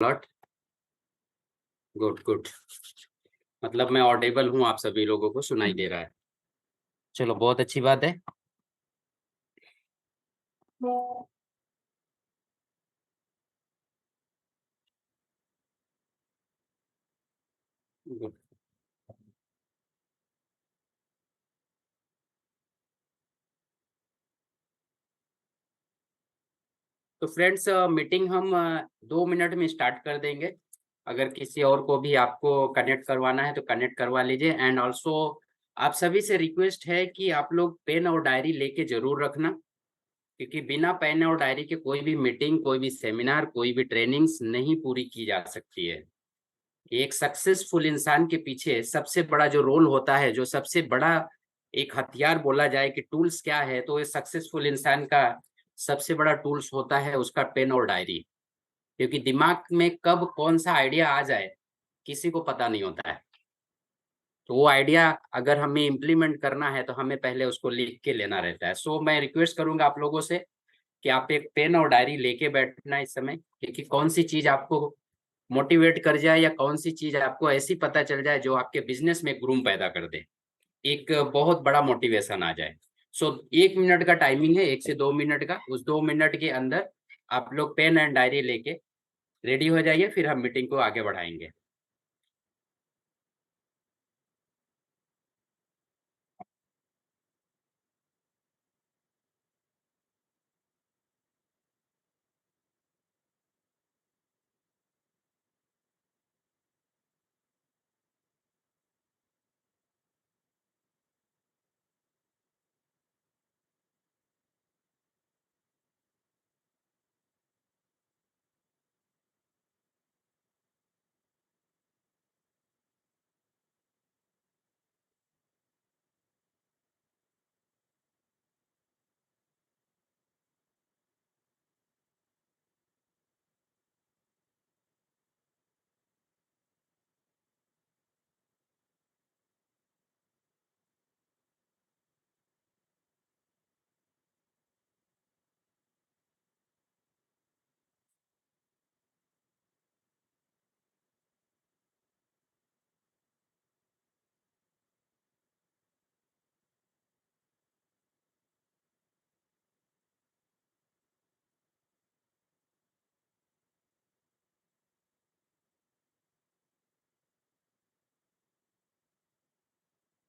Not good good. मतलब मैं Audible हूँ, आप सभी लोगों को सुनाई दे रहा है। चलो, बहुत अच्छी बात है। गुड। तो फ्रेंड्स, मीटिंग हम 2 मिनट में स्टार्ट कर देंगे। अगर किसी और को भी आपको कनेक्ट करवाना है तो कनेक्ट करवा लीजिए। एंड ऑल्सो आप सभी से रिक्वेस्ट है कि आप लोग पेन और डायरी लेके जरूर रखना, क्योंकि बिना पेन और डायरी के कोई भी मीटिंग, कोई भी सेमिनार, कोई भी ट्रेनिंग्स नहीं पूरी की जा सकती है। एक सक्सेसफुल इंसान के पीछे सबसे बड़ा जो रोल होता है, जो सबसे बड़ा एक हथियार बोला जाए कि टूल्स क्या है, तो ये सक्सेसफुल इंसान का सबसे बड़ा टूल्स होता है उसका पेन और डायरी। क्योंकि दिमाग में कब कौन सा आइडिया आ जाए किसी को पता नहीं होता है। तो वो आइडिया अगर हमें इम्प्लीमेंट करना है तो हमें पहले उसको लिख के लेना रहता है। सो मैं रिक्वेस्ट करूंगा आप लोगों से कि आप एक पेन और डायरी लेके बैठना इस समय, क्योंकि कौन सी चीज आपको मोटिवेट कर जाए या कौन सी चीज आपको ऐसी पता चल जाए जो आपके बिजनेस में ग्रूम पैदा कर दे, एक बहुत बड़ा मोटिवेशन आ जाए। सो 1 मिनट का टाइमिंग है, 1 से 2 मिनट का। उस 2 मिनट के अंदर आप लोग पेन एंड डायरी लेके रेडी हो जाइए, फिर हम मीटिंग को आगे बढ़ाएंगे।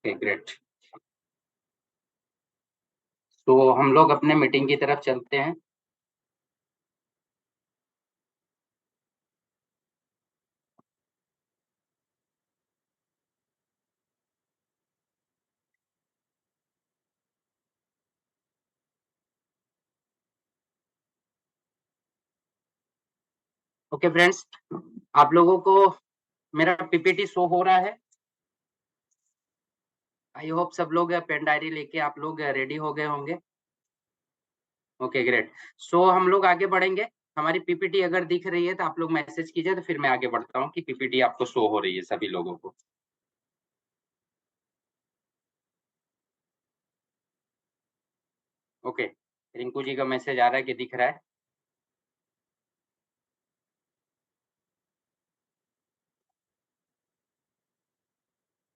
Okay, great. तो हम लोग अपने मीटिंग की तरफ चलते हैं। ओके फ्रेंड्स, आप लोगों को मेरा पीपीटी शो हो रहा है। आई होप सब लोग पेन डायरी लेके आप लोग रेडी हो गए होंगे। Okay, great. सो हम लोग आगे बढ़ेंगे। हमारी पीपीटी अगर दिख रही है तो आप लोग मैसेज कीजिए, तो फिर मैं आगे बढ़ता हूँ कि पीपीटी आपको शो हो रही है सभी लोगों को। ओके, रिंकू जी का मैसेज आ रहा है कि दिख रहा है।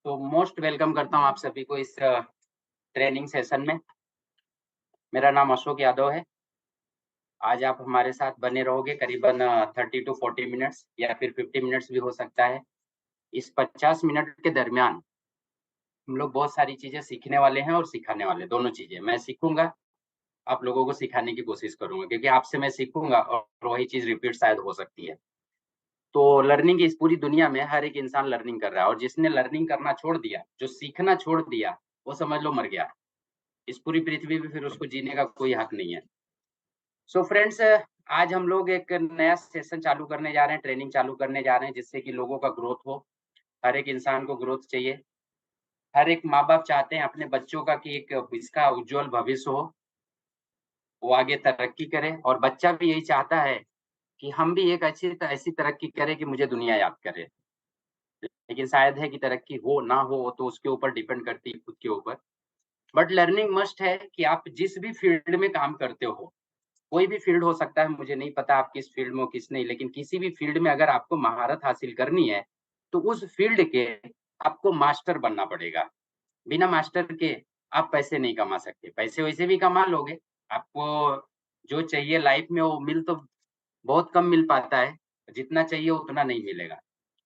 तो मोस्ट वेलकम करता हूँ आप सभी को इस ट्रेनिंग सेशन में। मेरा नाम अशोक यादव है। आज आप हमारे साथ बने रहोगे करीबन 30 to 40 मिनट्स या फिर 50 मिनट्स भी हो सकता है। इस 50 मिनट के दरमियान हम लोग बहुत सारी चीजें सीखने वाले हैं और सिखाने वाले, दोनों चीजें। मैं सीखूंगा, आप लोगों को सिखाने की कोशिश करूंगा, क्योंकि आपसे मैं सीखूंगा और वही चीज रिपीट शायद हो सकती है। तो लर्निंग इस पूरी दुनिया में हर एक इंसान लर्निंग कर रहा है, और जिसने लर्निंग करना छोड़ दिया, जो सीखना छोड़ दिया, वो समझ लो मर गया। इस पूरी पृथ्वी पे फिर उसको जीने का कोई हक नहीं है। सो फ्रेंड्स, आज हम लोग एक नया सेशन चालू करने जा रहे हैं, ट्रेनिंग चालू करने जा रहे हैं, जिससे कि लोगों का ग्रोथ हो। हर एक इंसान को ग्रोथ चाहिए। हर एक माँ बाप चाहते हैं अपने बच्चों का कि एक इसका उज्जवल भविष्य हो, वो आगे तरक्की करे। और बच्चा भी यही चाहता है कि हम भी एक अच्छी ऐसी तरक्की करें कि मुझे दुनिया याद करे। लेकिन शायद है कि तरक्की हो ना हो, वो तो उसके ऊपर डिपेंड करती है, खुद के ऊपर। बट लर्निंग मस्ट है कि आप जिस भी फील्ड में काम करते हो, कोई भी फील्ड हो सकता है, मुझे नहीं पता आप किस फील्ड में हो किस नहीं, लेकिन किसी भी फील्ड में अगर आपको महारत हासिल करनी है तो उस फील्ड के आपको मास्टर बनना पड़ेगा। बिना मास्टर के आप पैसे नहीं कमा सकते। पैसे वैसे भी कमा लोगे, आपको जो चाहिए लाइफ में वो मिल तो बहुत कम मिल पाता है, जितना चाहिए उतना नहीं मिलेगा,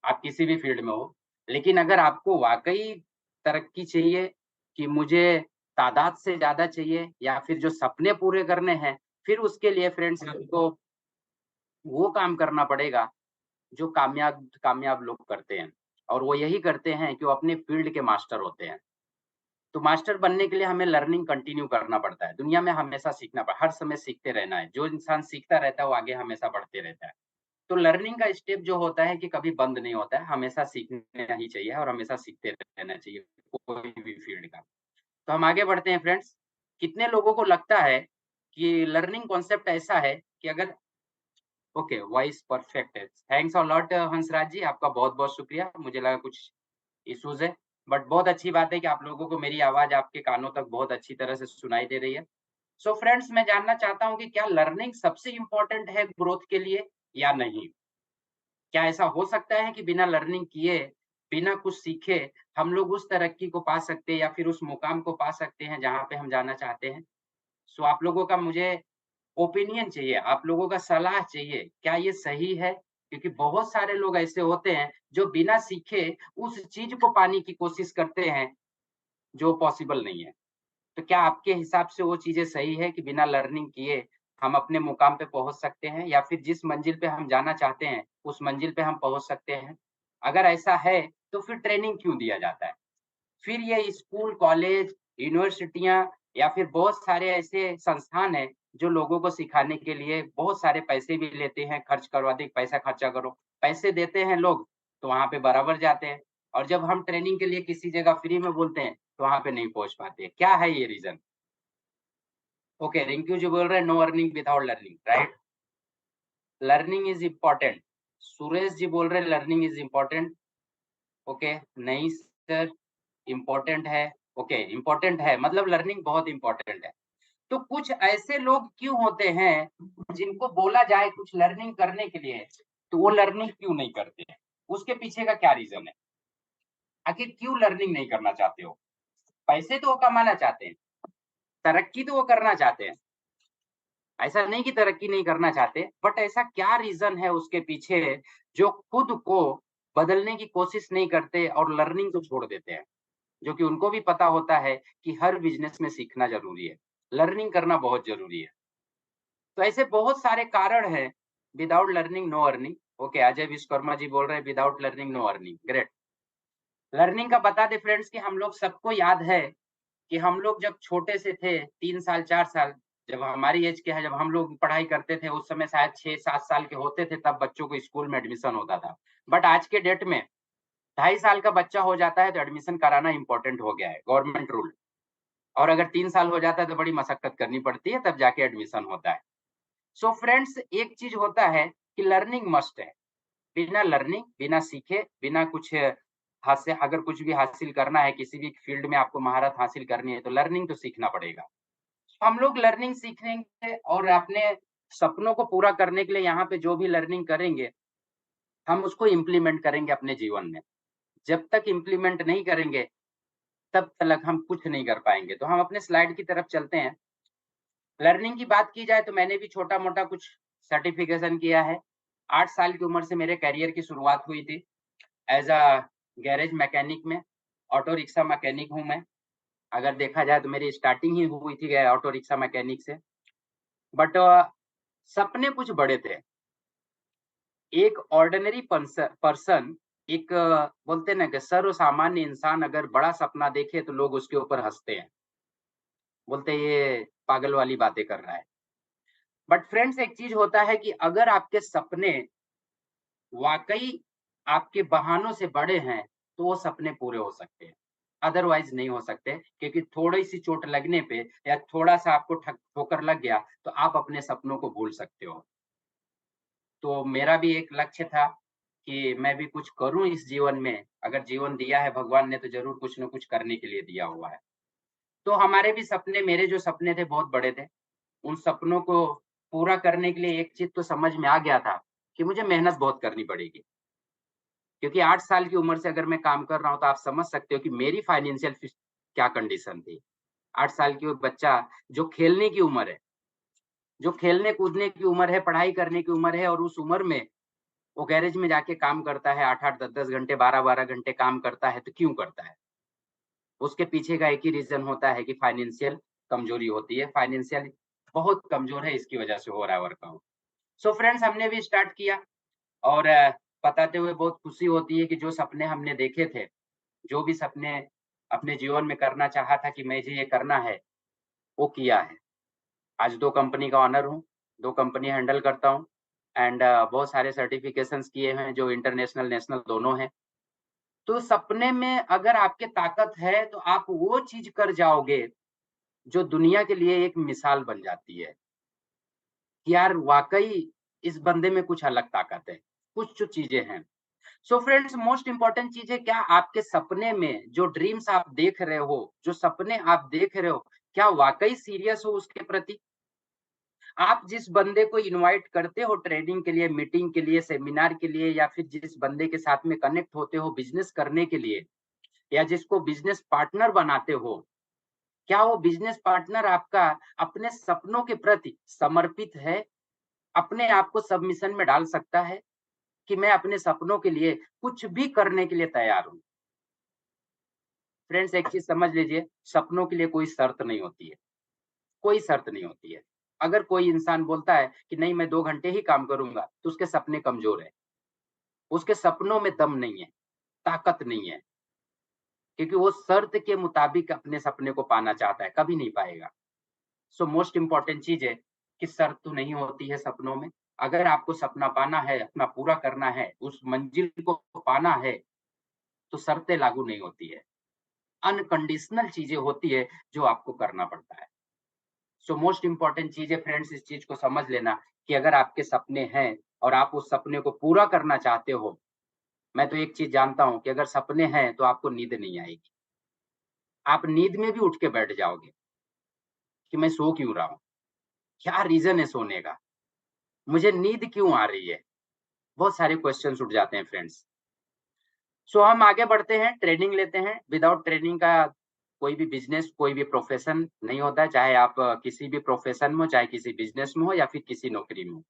आप किसी भी फील्ड में हो। लेकिन अगर आपको वाक़ई तरक्की चाहिए कि मुझे तादाद से ज़्यादा चाहिए या फिर जो सपने पूरे करने हैं, फिर उसके लिए फ्रेंड्स आपको वो काम करना पड़ेगा जो कामयाब कामयाब लोग करते हैं। और वो यही करते हैं कि वो अपने फील्ड के मास्टर होते हैं। तो मास्टर बनने के लिए हमें लर्निंग कंटिन्यू करना पड़ता है। दुनिया में हमेशा सीखना हर समय सीखते रहना है। जो इंसान सीखता रहता है वो आगे हमेशा बढ़ते रहता है। तो लर्निंग का स्टेप जो होता है कि कभी बंद नहीं होता है, हमेशा सीखना ही चाहिए और हमेशा सीखते रहना चाहिए कोई भी फील्ड का। तो हम आगे बढ़ते हैं फ्रेंड्स। कितने लोगों को लगता है कि लर्निंग कॉन्सेप्ट ऐसा है कि अगर ओके, वॉइस परफेक्ट है। Thanks a lot Hansraj ji, आपका बहुत-बहुत शुक्रिया। मुझे लगा कुछ इश्यूज़ है, बट बहुत अच्छी बात है कि आप लोगों को मेरी आवाज़ आपके कानों तक बहुत अच्छी तरह से सुनाई दे रही है। सो फ्रेंड्स, मैं जानना चाहता हूँ कि क्या लर्निंग सबसे इम्पोर्टेंट है ग्रोथ के लिए या नहीं? क्या ऐसा हो सकता है कि बिना लर्निंग किए, बिना कुछ सीखे हम लोग उस तरक्की को पा सकते हैं या फिर उस मुकाम को पा सकते हैं जहाँ पे हम जाना चाहते हैं? सो आप लोगों का मुझे ओपिनियन चाहिए, आप लोगों का सलाह चाहिए, क्या ये सही है? क्योंकि बहुत सारे लोग ऐसे होते हैं, जो बिना सीखे उस चीज़ को पाने की कोशिश करते हैं, जो पॉसिबल नहीं है। तो क्या आपके हिसाब से वो चीज़ें सही है कि बिना लर्निंग किए हम अपने मुकाम पे पहुँच सकते हैं या फिर जिस मंजिल पे हम जाना चाहते हैं, उस मंजिल पे हम पहुँच सकते हैं? अगर ऐसा है, तो फिर ट्रेनिंग क्यों दिया जाता है? फिर ये स्कूल, कॉलेज, यूनिवर्सिटियाँ या फिर बहुत सारे ऐसे संस्थान हैं, जो लोगों को सिखाने के लिए बहुत सारे पैसे भी लेते हैं, खर्च करो, अधिक पैसा खर्चा करो। पैसे देते हैं लोग, तो वहाँ पे बराबर जाते हैं और जब हम ट्रेनिंग के लिए किसी जगह फ्री में बोलते हैं, तो वहाँ पे नहीं पहुँच पाते। क्या है ये रीज़न? ओके, रिंकू जी बोल रहे हैं no earning without learning, right? Learning is important. Suresh ji बोल रहे हैं लर्निंग इज़ इम्पोर्टेंट। ओके, नहीं सर, इम्पोर्टेंट है। ओके, इम्पोर्टेंट है मतलब लर्निंग बहुत इम्पोर्टेंट है। तो कुछ ऐसे लोग क्यों होते हैं, जिनको बोला जाए कुछ लर्निंग करने के लिए, तो वो लर्निंग क्यों नहीं करते हैं? उसके पीछे का क्या रीज़न है? आखिर क्यों लर्निंग नहीं करना चाहते हो? पैसे तो वो कमाना चाहते हैं, तरक्की तो वो करना चाहते हैं। ऐसा नहीं कि तरक्की नहीं करना चाहते, बट ऐसा क्या रीज़न है उसके पीछे, जो खुद को बदलने की कोशिश नहीं करते और लर्निंग को छोड़ देते हैं? जो कि उनको भी पता होता है कि हर बिज़नेस में सीखना ज़रूरी है, लर्निंग करना बहुत ज़रूरी है। तो ऐसे बहुत सारे कारण हैं, without learning no earning. Okay, Ajay Vishwakarma ji बोल रहे हैं without learning no earning, great. Learning का बता दें फ्रेंड्स कि हम लोग सबको याद है कि हम लोग जब छोटे से थे 3 साल 4 साल, जब हमारी एज के हैं, जब हम लोग पढ़ाई करते थे उस समय शायद 6-7 साल के होते थे तब बच्चों को स्कूल में एडमिशन होता था। बट आज के डेट में 2.5 साल का बच्चा हो जाता है तो एडमिशन कराना इम्पोर्टेंट हो गया है, गवर्नमेंट रूल। और अगर 3 साल हो जाता है तो बड़ी मशक्कत करनी पड़ती है तब जाके एडमिशन होता है। सो फ्रेंड्स, एक चीज़ होता है कि लर्निंग मस्ट है। बिना लर्निंग, बिना सीखे, बिना कुछ हासिल अगर कुछ भी हासिल करना है, किसी भी फील्ड में आपको महारत हासिल करनी है, तो लर्निंग तो सीखना पड़ेगा। हम लोग लर्निंग सीखेंगे और अपने सपनों को पूरा करने के लिए यहाँ पे जो भी लर्निंग करेंगे, हम उसको इम्प्लीमेंट करेंगे अपने जीवन में। जब तक इम्प्लीमेंट नहीं करेंगे, तब तक हम कुछ नहीं कर पाएँगे। तो हम अपने स्लाइड की तरफ चलते हैं। लर्निंग की बात की जाए तो मैंने भी छोटा-मोटा कुछ सर्टिफ़िकेशन किया है। 8 साल की उम्र से मेरे करियर की शुरुआत हुई थी। एज़ अ गैरेज मैकेनिक में, ऑटो रिक्शा मैकेनिक हूँ मैं। अगर देखा जाए तो मेरी स्टार्टिंग ही हुई थी ऑटो रिक्शा मैकेनिक से। बट सपने कुछ बड़े थे। एक ऑर्डिनरी पर्सन एक बोलते हैं ना कि सर्वसामान्य इंसान अगर बड़ा सपना देखे तो लोग उसके ऊपर हँसते हैं। बोलते हैं ये पागल वाली बातें कर रहा है। बट फ्रेंड्स, एक चीज़ होता है कि अगर आपके सपने वाक़ई आपके बहानों से बड़े हैं, तो वो सपने पूरे हो सकते हैं। अदरवाइज़ नहीं हो सकते, क्योंकि थोड़ी-सी चोट लगने पे या थोड़ा-सा आपको ठोकर लग गया, तो आप अपने सपनों को भूल सकते हो। तो मेरा भी एक लक्ष्य था कि मैं भी कुछ करूँ इस जीवन में। अगर जीवन दिया है भगवान ने तो ज़रूर कुछ न कुछ करने के लिए दिया हुआ है। तो हमारे भी सपने मेरे जो सपने थे बहुत बड़े थे। उन सपनों को पूरा करने के लिए एक चीज तो समझ में आ गया था कि मुझे मेहनत बहुत करनी पड़ेगी, क्योंकि 8 साल की उम्र से अगर मैं काम कर रहा हूँ, तो आप समझ सकते हो कि मेरी फाइनेंशियल क्या कंडीशन थी। 8 साल की वो बच्चा, जो खेलने की उम्र है, जो खेलने-कूदने की उम्र है, पढ़ाई करने की उम्र है, और उस उम्र में वो गैरेज में जाके काम करता है, 8-8, 10-10 घंटे, 12-12 घंटे काम करता है, तो क्यों करता है? उसके पीछे का एक ही रीज़न होता है कि फाइनेंशियल कमज़ोरी होती है, फाइनेंशियल बहुत कमज़ोर है, इसकी वजह से हो रहा है वर्कआउट। सो फ्रेंड्स, हमने भी स्टार्ट किया, और बताते हुए बहुत खुशी होती है कि जो सपने हमने देखे थे, जो भी सपने अपने जीवन में करना चाहा था कि मुझे ये करना है, वो किया है। आज 2 कंपनी का ओनर हूँ, 2 कंपनी हैंडल करता हूँ, एंड बहुत सारे सर्टिफ़िकेशंस किए हैं जो इंटरनेशनल, नेशनल दोनों हैं। तो सपने में अगर आपके ताकत है, तो आप वो चीज़ कर जाओगे, जो दुनिया के लिए एक मिसाल बन जाती है, कि यार वाक़ई इस बंदे में कुछ अलग ताकत है, कुछ जो चीज़ें हैं। सो फ्रेंड्स, मोस्ट इम्पोर्टेंट चीज़ है, क्या आपके सपने में जो ड्रीम्स आप देख रहे हो, जो सपने आप देख रहे हो, क्या वाक़ई सीरियस हो उसके प्रति? आप जिस बंदे को इनवाइट करते हो ट्रेनिंग के लिए, मीटिंग के लिए, सेमिनार के लिए, या फिर जिस बंदे के साथ में कनेक्ट होते हो बिज़नेस करने के लिए, या जिसको बिज़नेस पार्टनर बनाते हो, क्या वो बिज़नेस पार्टनर आपका अपने सपनों के प्रति समर्पित है? अपने आप को सबमिशन में डाल सकता है कि मैं अपने सपनों के लिए कुछ भी करने के लिए तैयार हूँ? फ्रेंड्स, एक चीज़ समझ लीजिए, सपनों के लिए कोई शर्त नहीं होती है, कोई शर्त नहीं होती है। अगर कोई इंसान बोलता है कि नहीं मैं 2 घंटे ही काम करूँगा, तो उसके सपने कमज़ोर हैं। उसके सपनों में दम नहीं है, ताकत नहीं है, क्योंकि वो शर्त के मुताबिक अपने सपने को पाना चाहता है, कभी नहीं पाएगा। सो मोस्ट इम्पोर्टेंट चीज़ है कि शर्त तो नहीं होती है सपनों में। अगर आपको सपना पाना है, अपना पूरा करना है, उस मंजिल को पाना है, तो शर्तें लागू नहीं होती है। अनकंडीशनल चीज़ें होती है, जो आपको करना पड़ता है। सो मोस्ट इम्पोर्टेंट चीज़ है फ्रेंड्स, इस चीज़ को समझ लेना कि अगर आपके सपने हैं और आप उस सपने को पूरा करना चाहते हो, मैं तो एक चीज़ जानता हूँ कि अगर सपने हैं, तो आपको नींद नहीं आएगी। आप नींद में भी उठ के बैठ जाओगे कि मैं सो क्यों रहा हूँ? क्या रीज़न है सोने का? मुझे नींद क्यों आ रही है? बहुत सारे क्वेश्चन्स उठ जाते हैं फ्रेंड्स। सो हम आगे बढ़ते हैं, ट्रेनिंग लेते हैं। विदाउट ट्रेनिंग का कोई भी बिज़नेस, कोई भी प्रोफ़ेशन नहीं होता है, चाहे आप किसी भी प्रोफ़ेशन में हो, चाहे किसी बिज़नेस में हो या फिर किसी नौकरी में हो।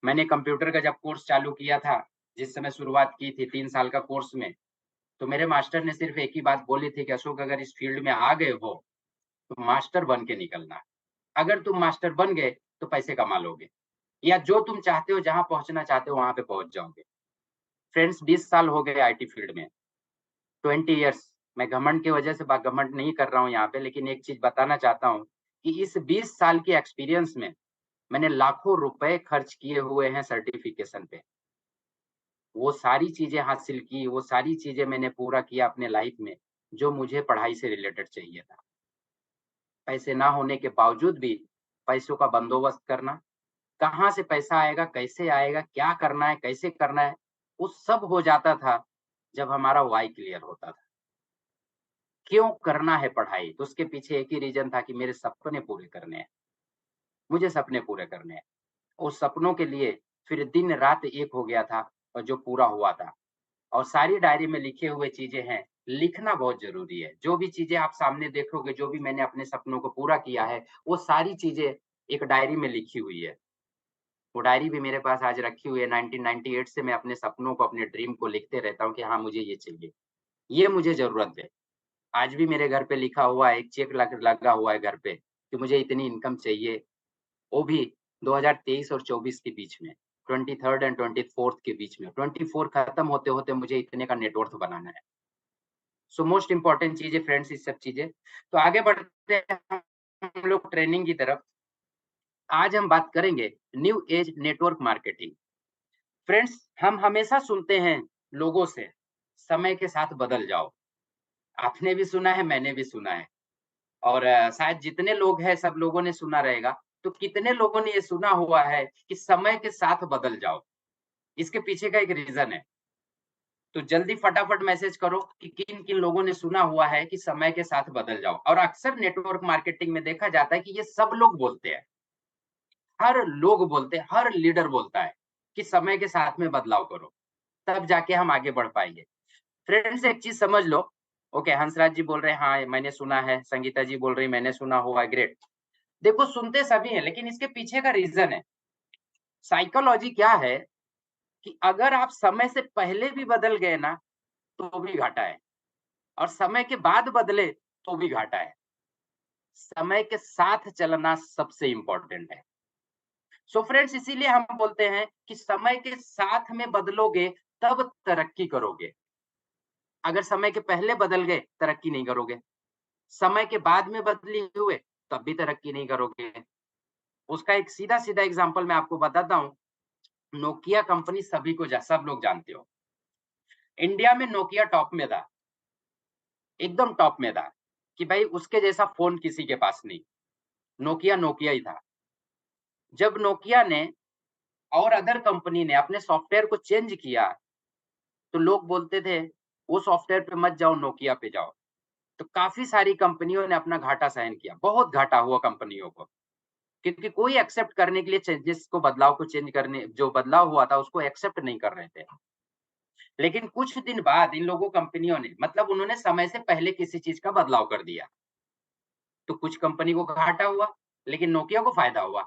मैंने कंप्यूटर का जब कोर्स चालू किया था, जिस समय शुरुआत की थी 3 साल का कोर्स में, तो मेरे मास्टर ने सिर्फ़ एक ही बात बोली थी कि अशोक, अगर इस फ़ील्ड में आ गए हो, तो मास्टर बन के निकलना। अगर तुम मास्टर बन गए, तो पैसे कमा लोगे, या जो तुम चाहते हो, जहाँ पहुँचना चाहते हो, वहाँ पे पहुँच जाओगे। फ्रेंड्स, 20 साल हो गए आईटी फ़ील्ड में, 20 इयर्स। मैं घमंड की वजह से बा घमंड नहीं कर रहा हूँ यहाँ पे, लेकिन एक चीज़ बताना चाहता हूँ कि इस 20 साल के एक्सपीरियंस में मैंने लाखों रुपए खर्च किए हुए हैं सर्टिफ़िकेशन पे। वो सारी चीज़ें हासिल की, वो सारी चीज़ें मैंने पूरा किया अपने लाइफ़ में, जो मुझे पढ़ाई से रिलेटेड चाहिए था। पैसे ना होने के बावजूद भी पैसों का बंदोबस्त करना, कहाँ से पैसा आएगा, कैसे आएगा, क्या करना है, कैसे करना है, वो सब हो जाता था जब हमारा व्हाय क्लियर होता था। क्यों करना है पढ़ाई? तो उसके पीछे एक ही रीज़न था कि मेरे सपने पूरे करने हैं, मुझे सपने पूरे करने हैं। उस सपनों के लिए फिर दिन-रात एक हो गया था, और जो पूरा हुआ था। और सारी डायरी में लिखे हुए चीज़ें हैं, लिखना बहुत ज़रूरी है। जो भी चीज़ें आप सामने देखोगे, जो भी मैंने अपने सपनों को पूरा किया है, वो सारी चीज़ें एक डायरी में लिखी हुई है। वो डायरी भी मेरे पास आज रखी हुई है, 1998 से मैं अपने सपनों को, अपने ड्रीम को लिखते रहता हूँ कि हाँ, मुझे ये चाहिए, ये मुझे ज़रूरत है। आज भी मेरे घर पे लिखा हुआ है, एक चेक लगा हुआ है घर पे कि मुझे इतनी इनकम चाहिए, वो भी 2023 और 24 के बीच में, 23rd एंड 24th के बीच में। 24 खत्म होते-होते मुझे इतने का नेट वर्थ बनाना है। सो मोस्ट इम्पोर्टेंट चीज़ है फ्रेंड्स, ये सब चीज़ें। तो आगे बढ़ते हैं हम लोग ट्रेनिंग की तरफ। आज हम बात करेंगे new age network marketing. Friends, हम हमेशा सुनते हैं लोगों से, समय के साथ बदल जाओ। आपने भी सुना है, मैंने भी सुना है, और शायद जितने लोग हैं सब लोगों ने सुना रहेगा। तो कितने लोगों ने ये सुना हुआ है कि समय के साथ बदल जाओ? इसके पीछे का एक रीज़न है। तो जल्दी फटाफट मैसेज करो कि किन-किन लोगों ने सुना हुआ है कि समय के साथ बदल जाओ। और अक्सर नेटवर्क मार्केटिंग में देखा जाता है कि ये सब लोग बोलते हैं। हर लोग बोलते हैं, हर लीडर बोलता है कि समय के साथ में बदलाव करो, तब जाके हम आगे बढ़ पाएँगे। फ्रेंड्स एक चीज़ समझ लो, ओके हंसराज जी बोल रहे हैं हाँ, मैंने सुना है, संगीता जी बोल रही मैंने सुना हुआ है, ग्रेट। देखो सुनते सभी हैं लेकिन इसके पीछे का रीज़न है। साइकोलॉजी क्या है कि अगर आप समय से पहले भी बदल गए ना, तो भी घाटा है और समय के बाद बदले तो भी घाटा है। समय के साथ चलना सबसे इम्पोर्टेंट है। सो फ्रेंड्स इसीलिए हम बोलते हैं कि समय के साथ में बदलोगे तब तरक्की करोगे। अगर समय के पहले बदल गए, तरक्की नहीं करोगे। समय के बाद में बदली हुए, तब भी तरक्की नहीं करोगे। उसका एक सीधा-सीधा एग्ज़ाम्पल मैं आपको बताता हूँ। नोकिया कंपनी सभी को सब लोग जानते हो। इंडिया में नोकिया टॉप में था, एकदम टॉप में था, कि भाई उसके जैसा फ़ोन किसी के पास नहीं। नोकिया, नोकिया ही था। जब नोकिया ने और अदर कंपनी ने अपने सॉफ्टवेयर को चेंज किया, तो लोग बोलते थे, "वो सॉफ्टवेयर पे मत जाओ, नोकिया पे जाओ।" तो काफ़ी सारी कंपनियों ने अपना घाटा सहन किया, बहुत घाटा हुआ कंपनियों को, क्योंकि कोई एक्सेप्ट करने के लिए चेंजेस को बदलाव को चेंज करने जो बदलाव हुआ था, उसको एक्सेप्ट नहीं कर रहे थे। लेकिन कुछ दिन बाद इन लोगों कंपनियों ने मतलब उन्होंने समय से पहले किसी चीज़ का बदलाव कर दिया। तो कुछ कंपनी को घाटा हुआ, लेकिन नोकिया को फ़ायदा हुआ,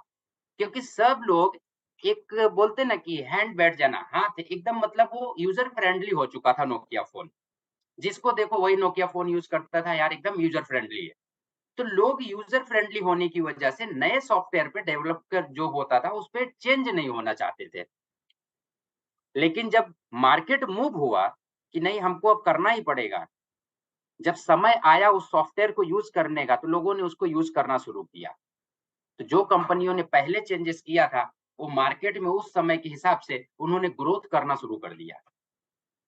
क्योंकि सब लोग एक बोलते ना कि हैंड बैठ जाना, हाथ एकदम मतलब वो यूज़र फ्रेंडली हो चुका था नोकिया फ़ोन। जिसको देखो वही नोकिया फ़ोन यूज़ करता था, यार एकदम यूज़र फ्रेंडली है। तो लोग यूज़र फ्रेंडली होने की वजह से नए सॉफ्टवेयर पे डेवलपर जो होता था, उसपे चेंज नहीं होना चाहते थे। लेकिन जब मार्केट मूव हुआ कि नहीं हमको अब करना ही पड़ेगा, जब समय आया उस सॉफ्टवेयर को यूज़ करने का, तो लोगों ने उसको यूज़ करना शुरू किया। तो जो कंपनियों ने पहले चेंजेस किया था, वो मार्केट में उस समय के हिसाब से उन्होंने ग्रोथ करना शुरू कर दिया।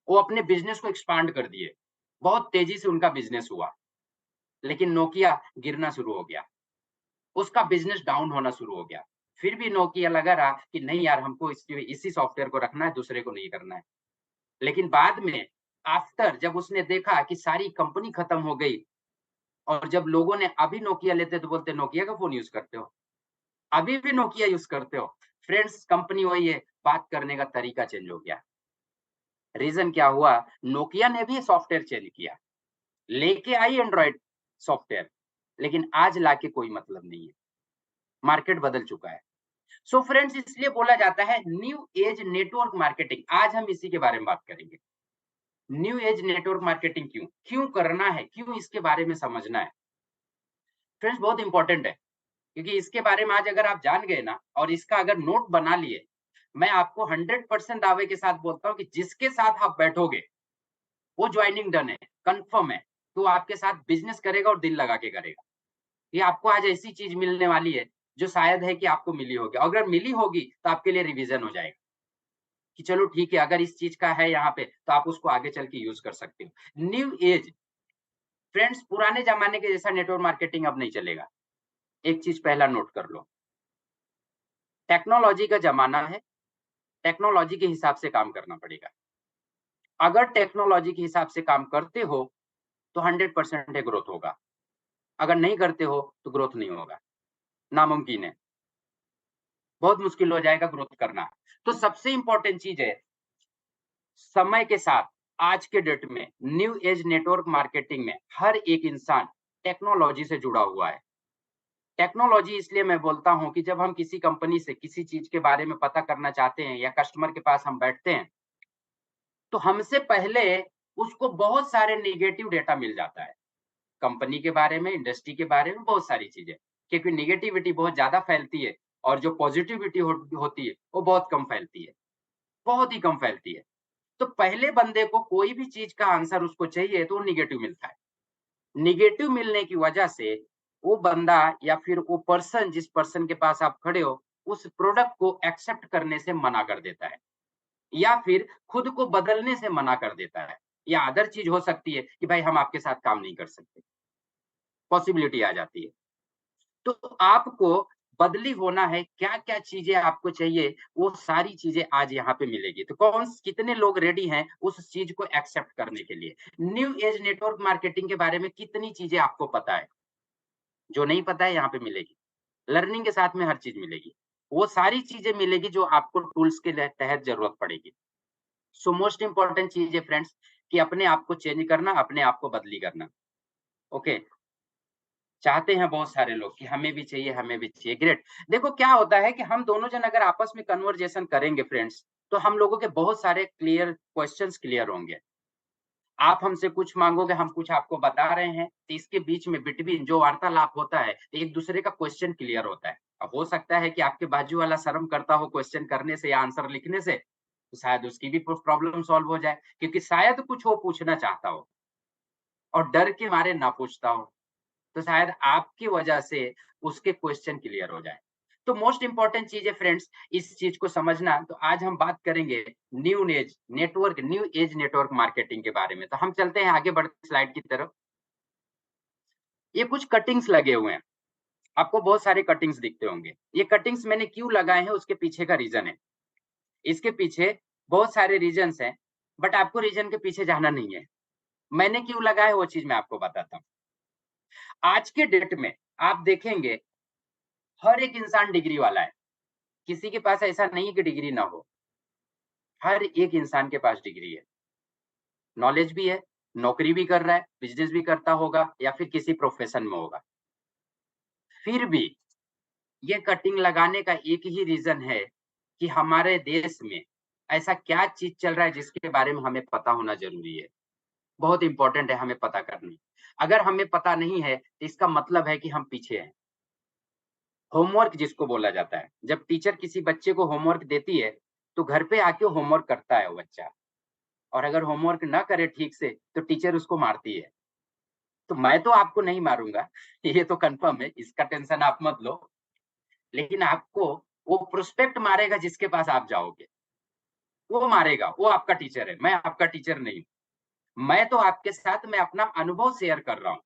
वो अपने बिज़नेस को एक्सपांड कर दिए। बहुत तेज़ी से उनका बिज़नेस हुआ। लेकिन नोकिया गिरना शुरू हो गया। उसका बिज़नेस डाउन होना शुरू हो गया। फिर भी नोकिया लगा रहा कि नहीं यार हमको इसी सॉफ्टवेयर को रखना है, दूसरे को नहीं करना है। लेकिन बाद में आफ्टर जब उसने देखा कि सारी कंपनी खत्म हो गई और जब लोगों ने अभी नोकिया लेते तो बोलते नोकिया का फ़ोन यूज़ करते हो? अभी भी नोकिया यूज़ करते हो? फ्रेंड्स कंपनी वही है, बात करने का तरीका चेंज हो गया। रीज़न क्या हुआ? नोकिया ने भी सॉफ्टवेयर चेंज किया। लेके आई एंड्रॉइड सॉफ्टवेयर, लेकिन आज लाके कोई मतलब नहीं है। मार्केट बदल चुका है। सो फ्रेंड्स इसलिए बोला जाता है न्यू एज नेटवर्क मार्केटिंग। आज हम इसी के बारे में बात करेंगे। न्यू एज नेटवर्क मार्केटिंग क्यों? क्यों करना है? क्यों इसके बारे में समझना है? फ्रेंड्स बहुत इंपॉर्टेंट है, क्योंकि इसके बारे में आज अगर आप जान गए ना और इसका अगर नोट बना लिए, मैं आपको 100% दावे के साथ बोलता हूँ कि जिसके साथ आप बैठोगे, वो जॉइनिंग डन है, कन्फर्म है। तो आपके साथ बिज़नेस करेगा और दिल लगा के करेगा। ये आपको आज ऐसी चीज़ मिलने वाली है, जो शायद है कि आपको मिली होगी। अगर मिली होगी, तो आपके लिए रिवीज़न हो जाएगा, कि चलो ठीक है, अगर इस चीज़ का है यहाँ पे, तो आप उसको आगे चल के यूज़ कर सकते हो। न्यू एज फ्रेंड्स पुराने ज़माने के जैसा नेटवर्क मार्केटिंग अब नहीं चलेगा। एक चीज़ पहला नोट कर लो, टेक्नोलॉजी का ज़माना है, टेक्नोलॉजी के हिसाब से काम करना पड़ेगा। अगर टेक्नोलॉजी के हिसाब से काम करते हो, तो 100% ग्रोथ होगा। अगर नहीं करते हो, तो ग्रोथ नहीं होगा, नामुमकिन है। बहुत मुश्किल हो जाएगा ग्रोथ करना। तो सबसे इम्पोर्टेंट चीज़ है, समय के साथ आज के डेट में न्यू एज नेटवर्क मार्केटिंग में हर एक इंसान टेक्नोलॉजी से जुड़ा हुआ है। टेक्नोलॉजी इसलिए मैं बोलता हूँ कि जब हम किसी कंपनी से किसी चीज़ के बारे में पता करना चाहते हैं या कस्टमर के पास हम बैठते हैं, तो हमसे पहले उसको बहुत सारे नेगेटिव डेटा मिल जाता है। कंपनी के बारे में, इंडस्ट्री के बारे में बहुत सारी चीज़ें। क्योंकि नेगेटिविटी बहुत ज़्यादा फैलती है और जो पॉज़िटिविटी होती है, वो बहुत कम फैलती है, बहुत ही कम फैलती है। तो पहले बंदे को कोई भी चीज़ का आंसर उसको चाहिए तो नेगेटिव मिलता है। नेगेटिव मिलने की वजह से वो बंदा या फिर वो पर्सन जिस पर्सन के पास आप खड़े हो, उस प्रोडक्ट को एक्सेप्ट करने से मना कर देता है या फिर खुद को बदलने से मना कर देता है। या अदर चीज़ हो सकती है कि भाई हम आपके साथ काम नहीं कर सकते, पॉसिबिलिटी आ जाती है। तो आपको बदली होना है, क्या-क्या चीज़ें आपको चाहिए, वो सारी चीज़ें आज यहाँ पे मिलेगी। तो कितने लोग रेडी हैं उस चीज़ को एक्सेप्ट करने के लिए? न्यू एज नेटवर्क मार्केटिंग के बारे में कितनी चीज़ें आपको पता है? जो नहीं पता है यहाँ पे मिलेगी। लर्निंग के साथ में हर चीज़ मिलेगी। वो सारी चीजें मिलेगी जो आपको टूल्स के तहत जरूरत पड़ेगी। सो मोस्ट इंपॉर्टेंट चीज है फ्रेंड्स कि अपने आप को चेंज करना, अपने आप को बदली करना। ओके, चाहते हैं बहुत सारे लोग कि हमें भी चाहिए, हमें भी चाहिए, ग्रेट। देखो क्या होता है कि हम दोनों जन अगर आपस में कन्वर्जेशन करेंगे फ्रेंड्स, तो हम लोगों के बहुत सारे क्वेश्चंस क्लियर होंगे। आप हमसे कुछ माँगोगे, हम कुछ आपको बता रहे हैं, तो इसके बीच में बिटवीन जो वार्तालाप होता है, तो एक-दूसरे का क्वेश्चन क्लियर होता है। अब हो सकता है कि आपके बाजू वाला शर्म करता हो क्वेश्चन करने से या आंसर लिखने से, तो शायद उसकी भी प्रॉब्लम सॉल्व हो जाए, क्योंकि शायद कुछ वो पूछना चाहता हो और डर के मारे ना पूछता हो, तो शायद आपकी वजह से उसके क्वेश्चन क्लियर हो जाए। तो मोस्ट इम्पोर्टेंट चीज़ है फ्रेंड्स इस चीज़ को समझना। तो आज हम बात करेंगे न्यू एज नेटवर्क मार्केटिंग के बारे में। तो हम चलते हैं आगे बढ़ते स्लाइड की तरफ। ये कुछ कटिंग्स लगे हुए हैं। आपको बहुत सारे कटिंग्स दिखते होंगे। ये कटिंग्स मैंने क्यों लगाए हैं उसके पीछे का रीज़न है। इसके पीछे बहुत सारे रीज़न्स हैं, बट आपको रीज़न के पीछे जाना नहीं है। मैंने क्यों लगाया है वो चीज़ मैं आपको बताता हूँ। आज के डेट में आप देखेंगे हर एक इंसान डिग्री वाला है। किसी के पास ऐसा नहीं है कि डिग्री ना हो। हर एक इंसान के पास डिग्री है, नॉलेज भी है, नौकरी भी कर रहा है, बिज़नेस भी करता होगा या फिर किसी प्रोफ़ेशन में होगा। फिर भी ये कटिंग लगाने का एक ही रीज़न है कि हमारे देश में ऐसा क्या चीज़ चल रहा है जिसके बारे में हमें पता होना ज़रूरी है। बहुत इम्पोर्टेंट है हमें पता करनी। अगर हमें पता नहीं है, तो इसका मतलब है कि हम पीछे हैं। होमवर्क जिसको बोला जाता है, जब टीचर किसी बच्चे को होमवर्क देती है, तो घर पे आके होमवर्क करता है वो बच्चा। और अगर होमवर्क ना करे ठीक से, तो टीचर उसको मारती है। तो मैं तो आपको नहीं मारूँगा, ये तो कन्फर्म है, इसका टेंशन आप मत लो। लेकिन आपको वो प्रोस्पेक्ट मारेगा जिसके पास आप जाओगे, वो मारेगा, वो आपका टीचर है, मैं आपका टीचर नहीं हूँ। मैं तो आपके साथ मैं अपना अनुभव शेयर कर रहा हूँ,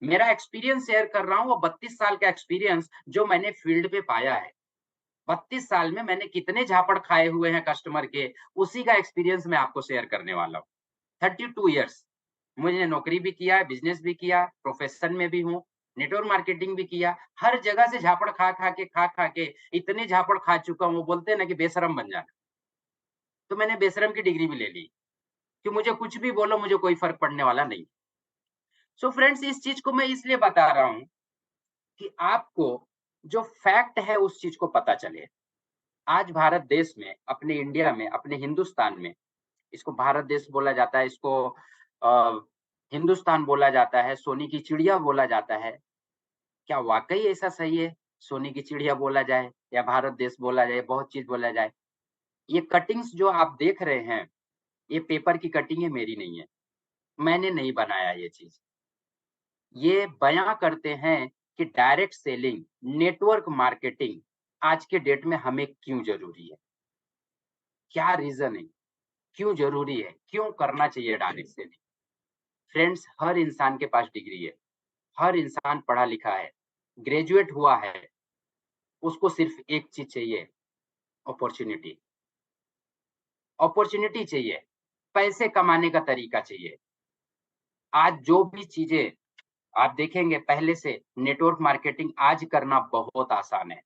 मेरा एक्सपीरियंस शेयर कर रहा हूँ, वो 32 साल का एक्सपीरियंस जो मैंने फील्ड पे पाया है। 32 साल में मैंने कितने झापड़ खाए हुए हैं कस्टमर के, उसी का एक्सपीरियंस मैं आपको शेयर करने वाला हूँ। 32 इयर्स मुझे नौकरी भी किया है, बिज़नेस भी किया, प्रोफ़ेशन में भी हूँ, नेटवर्क मार्केटिंग भी किया। हर जगह से झापड़ खा-खा के इतने झापड़ खा चुका हूँ, वो बोलते हैं ना कि बेशर्म बन जाना। तो मैंने बेशर्म की डिग्री भी ले ली, कि मुझे कुछ भी बोलो, मुझे कोई फ़र्क पड़ने वाला नहीं। सो फ्रेंड्स इस चीज़ को मैं इसलिए बता रहा हूँ कि आपको जो फैक्ट है उस चीज़ को पता चले। आज भारत देश में, अपने इंडिया में, अपने हिंदुस्तान में, इसको भारत देश बोला जाता है, इसको अ, हिंदुस्तान बोला जाता है, सोने की चिड़िया बोला जाता है। क्या वाक़ई ऐसा सही है? सोने की चिड़िया बोला जाए या भारत देश बोला जाए, बहुत चीज़ बोला जाए। ये कटिंग्स जो आप देख रहे हैं, ये पेपर की कटिंग है, मेरी नहीं है। मैंने नहीं बनाया ये चीज़। ये बयाँ करते हैं कि डायरेक्ट सेलिंग, नेटवर्क मार्केटिंग आज के डेट में हमें क्यों ज़रूरी है? क्या रीज़न है? क्यों ज़रूरी है? क्यों करना चाहिए डायरेक्ट सेलिंग? फ्रेंड्स हर इंसान के पास डिग्री है, हर इंसान पढ़ा-लिखा है, ग्रेजुएट हुआ है, उसको सिर्फ़ एक चीज़ चाहिए, अपॉर्च्युनिटी। अपॉर्च्युनिटी चाहिए, पैसे कमाने का तरीका चाहिए। आज जो भी चीज़ें आप देखेंगे पहले से नेटवर्क मार्केटिंग आज करना बहुत आसान है,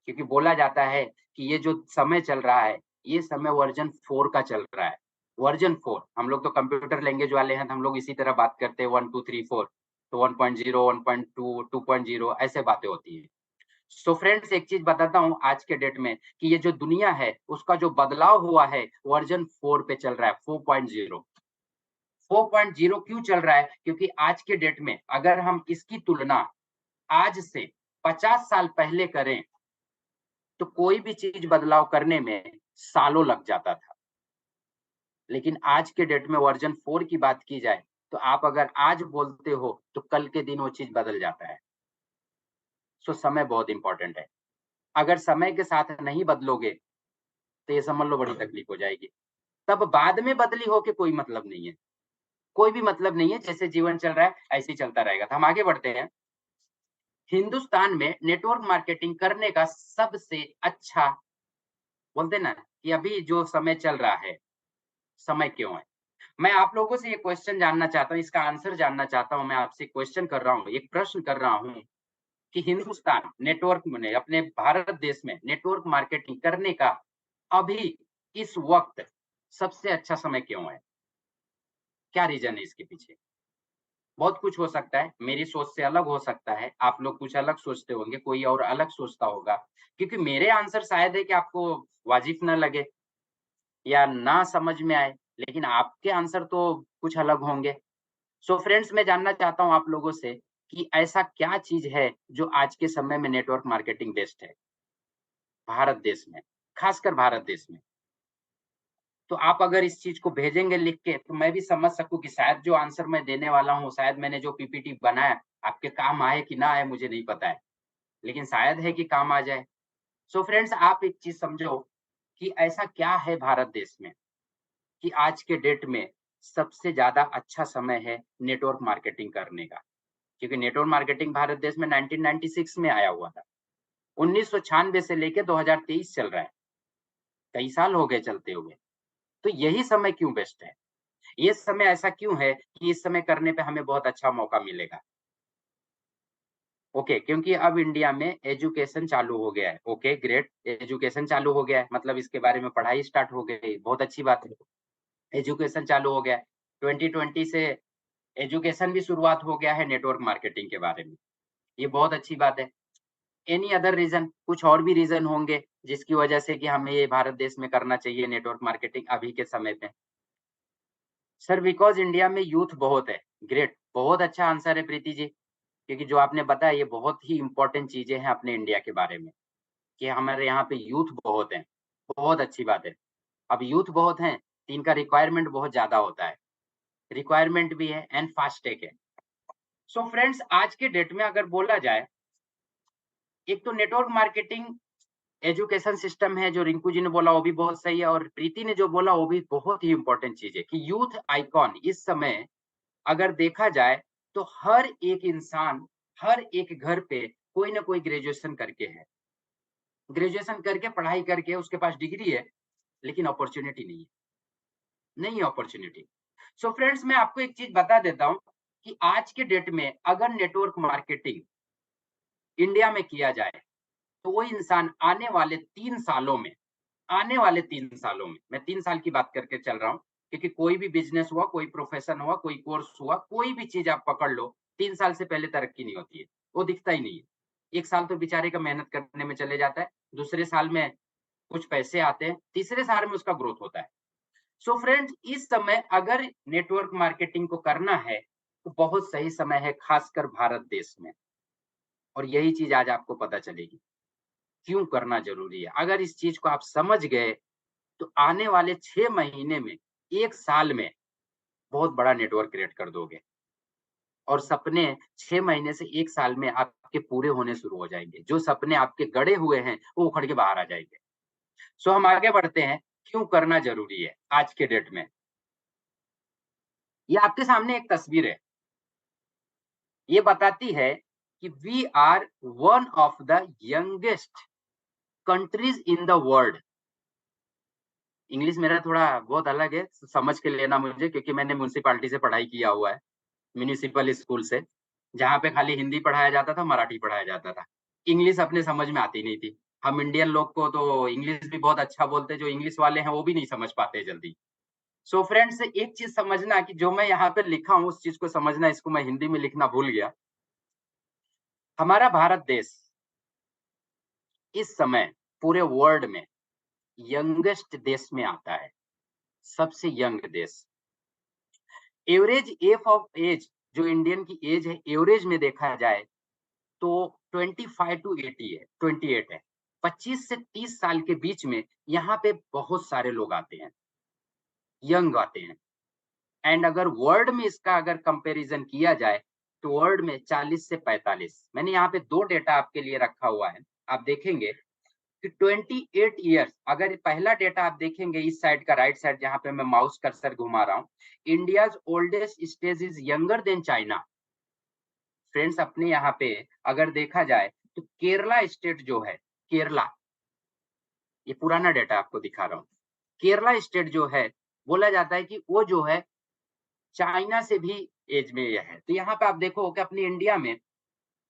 क्योंकि बोला जाता है कि ये जो समय चल रहा है, ये समय वर्ज़न 4 का चल रहा है। वर्ज़न 4 हम लोग तो कंप्यूटर लैंग्वेज वाले हैं, तो हम लोग इसी तरह बात करते हैं 1, 2, 3, 4 तो 1.0, 1.2, 2.0 ऐसे बातें होती हैं। सो फ्रेंड्स एक चीज़ बताता हूँ आज के डेट में कि ये जो दुनिया है, उसका जो बदलाव हुआ है वर्ज़न 4 पे चल रहा है, 4.0। 4.0 क्यों चल रहा है? क्योंकि आज के डेट में अगर हम इसकी तुलना आज से 50 साल पहले करें, तो कोई भी चीज़ बदलाव करने में सालों लग जाता था। लेकिन आज के डेट में वर्ज़न 4 की बात की जाए, तो आप अगर आज बोलते हो, तो कल के दिन वो चीज़ बदल जाता है। सो समय बहुत इम्पोर्टेंट है। अगर समय के साथ नहीं बदलोगे, तो ये समझ लो बड़ी तकलीफ हो जाएगी। तब बाद में बदली हो के कोई मतलब नहीं है। कोई भी मतलब नहीं है, जैसे जीवन चल रहा है, ऐसे ही चलता रहेगा। तो हम आगे बढ़ते हैं। हिंदुस्तान में नेटवर्क मार्केटिंग करने का सबसे अच्छा बोलते हैं ना कि अभी जो समय चल रहा है, समय क्यों है? मैं आप लोगों से ये क्वेश्चन जानना चाहता हूँ, इसका आंसर जानना चाहता हूँ। मैं आपसे क्वेश्चन कर रहा हूँ, एक प्रश्न कर रहा हूँ कि हिंदुस्तान नेटवर्क में अपने भारत देश में नेटवर्क मार्केटिंग करने का अभी इस वक्त सबसे अच्छा समय क्यों है? क्या रीजन है इसके पीछे? बहुत कुछ हो सकता है, मेरी सोच से अलग हो सकता है, आप लोग कुछ अलग सोचते होंगे, कोई और अलग सोचता होगा। क्योंकि मेरे आंसर शायद है कि आपको वाजिब ना लगे या ना समझ में आए, लेकिन आपके आंसर तो कुछ अलग होंगे। सो फ्रेंड्स, मैं जानना चाहता हूँ आप लोगों से कि ऐसा क्या चीज़ है जो आज के समय में नेटवर्क मार्केटिंग बेस्ट है, भारत देश में, खासकर भारत देश में? तो आप अगर इस चीज़ को भेजेंगे लिख के, तो मैं भी समझ सकूँ कि शायद जो आंसर मैं देने वाला हूँ, शायद मैंने जो पीपीटी बनाया, आपके काम आए कि ना आए मुझे नहीं पता है, लेकिन शायद है कि काम आ जाए। सो फ्रेंड्स, आप एक चीज़ समझो कि ऐसा क्या है भारत देश में कि आज के डेट में सबसे ज़्यादा अच्छा समय है नेटवर्क मार्केटिंग करने का। क्योंकि नेटवर्क मार्केटिंग भारत देश में 1996 में आया हुआ था। 1996 से लेके 2023 चल रहा है, कई साल हो गए चलते हुए। तो यही समय क्यों बेस्ट है? ये समय ऐसा क्यों है कि इस समय करने पे हमें बहुत अच्छा मौका मिलेगा? ओके, क्योंकि अब इंडिया में एजुकेशन चालू हो गया है। ओके, ग्रेट, एजुकेशन चालू हो गया है, मतलब इसके बारे में पढ़ाई स्टार्ट हो गई, बहुत अच्छी बात है। एजुकेशन चालू हो गया है। 2020 से एजुकेशन भी शुरुआत हो गया है नेटवर्क मार्केटिंग के बारे में, ये बहुत अच्छी बात है। एनी अदर रीज़न, कुछ और भी रीज़न होंगे जिसकी वजह से कि हमें ये भारत देश में करना चाहिए नेटवर्क मार्केटिंग अभी के समय पे? सर, बिकॉज़ इंडिया में यूथ बहुत है। ग्रेट, बहुत अच्छा आंसर है प्रीति जी, क्योंकि जो आपने बताया ये बहुत ही इम्पोर्टेंट चीज़ें हैं अपने इंडिया के बारे में, कि हमारे यहाँ पे यूथ बहुत हैं, बहुत अच्छी बात है। अब यूथ बहुत हैं, तो इनका रिक्वायरमेंट बहुत ज़्यादा होता है, रिक्वायरमेंट भी है एंड फास्टैग है। सो फ्रेंड्स, आज के डेट में अगर बोला जाए, एक तो नेटवर्क मार्केटिंग एजुकेशन सिस्टम है, जो रिंकू जी ने बोला वो भी बहुत सही है, और प्रीति ने जो बोला वो भी बहुत ही इम्पोर्टेंट चीज़ है कि यूथ आइकॉन इस समय अगर देखा जाए तो हर एक इंसान, हर एक घर पे कोई ना कोई ग्रेजुएशन करके है। ग्रेजुएशन करके, पढ़ाई करके उसके पास डिग्री है, लेकिन अपॉर्च्युनिटी नहीं है, नहीं अपॉर्च्युनिटी। सो फ्रेंड्स, मैं आपको एक चीज़ बता देता हूँ कि आज के डेट में अगर नेटवर्क मार्केटिंग इंडिया में किया जाए, तो वो इंसान आने वाले 3 सालों में, मैं 3 साल की बात करके चल रहा हूँ, क्योंकि कोई भी बिज़नेस हुआ, कोई प्रोफ़ेशन हुआ, कोई कोर्स हुआ, कोई भी चीज़ आप पकड़ लो, 3 साल से पहले तरक्की नहीं होती है, वो दिखता ही नहीं है। 1 साल तो बेचारे का मेहनत करने में चले जाता है, दूसरे साल में कुछ पैसे आते हैं, तीसरे साल में उसका ग्रोथ होता है। सो फ्रेंड्स, इस समय अगर नेटवर्क मार्केटिंग को करना है, तो बहुत सही समय है, खासकर भारत देश में, और यही चीज़ आज आपको पता चलेगी, क्यों करना ज़रूरी है। अगर इस चीज़ को आप समझ गए, तो आने वाले 6 महीने में, 1 साल में बहुत बड़ा नेटवर्क क्रिएट कर दोगे, और सपने 6 महीने से 1 साल में आपके पूरे होने शुरू हो जाएँगे। जो सपने आपके गड़े हुए हैं, वो उखड़ के बाहर आ जाएँगे। सो हम आगे बढ़ते हैं, क्यों करना ज़रूरी है आज के डेट में? ये आपके सामने एक तस्वीर है। ये बताती है कि we are one of the youngest countries in the world. English मेरा थोड़ा बहुत अलग है, समझ के लेना मुझे, क्योंकि मैंने म्युनिसिपैलिटी से पढ़ाई किया हुआ है। म्युनिसिपल स्कूल से, जहाँ पे खाली हिंदी पढ़ाया जाता था, मराठी पढ़ाया जाता था। इंग्लिश अपने समझ में आती नहीं थी। हम इंडियन लोग को तो इंग्लिश भी बहुत अच्छा बोलते हैं, जो इंग्लिश वाले हैं वो भी नहीं समझ पाते जल्दी। सो फ्रेंड्स, एक चीज़ समझना कि जो मैं यहाँ पे लिखा हूँ उस चीज़ को समझना, इसको मैं हिंदी में लिखना भूल गया। हमारा भारत देश इस समय पूरे वर्ल्ड में यंगेस्ट देश में आता है, सबसे यंग देश। एवरेज एज ऑफ एज, जो इंडियन की एज है, एवरेज में देखा जाए तो 25 टू 80 है, 28 है। 25 से 30 साल के बीच में यहाँ पे बहुत सारे लोग आते हैं, यंग आते हैं। एंड अगर वर्ल्ड में इसका अगर कंपैरिजन किया जाए, तो वर्ल्ड में 40 से 45, मैंने यहाँ पे 2 डेटा आपके लिए रखा हुआ है। आप देखेंगे कि 28 इयर्स, अगर पहला डेटा आप देखेंगे इस साइड का, राइट साइड जहाँ पे मैं माउस कर्सर घुमा रहा हूँ, India's oldest state is younger than China. Friends, अपने यहाँ पे अगर देखा जाए तो केरला स्टेट जो है, केरला, ये पुराना डेटा आपको दिखा रहा हूँ। केरला स्टेट जो है, बोला जाता है कि वो जो है चाइना से भी एज में ये है। तो यहाँ पे आप देखो कि अपनी इंडिया में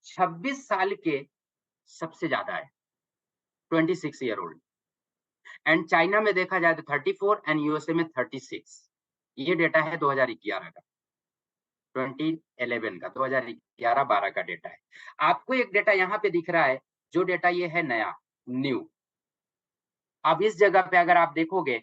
26 साल के सबसे ज्यादा है, 26 ईयर ओल्ड। एंड चाइना में देखा जाए तो 34 एंड यूएसए में 36। ये डेटा है 2011 का, 2011 का, 2011-12 का डेटा है। आपको एक डेटा यहाँ पे दिख रहा है, जो डेटा ये है नया, न्यू। अब इस जगह पे अगर आप देखोगे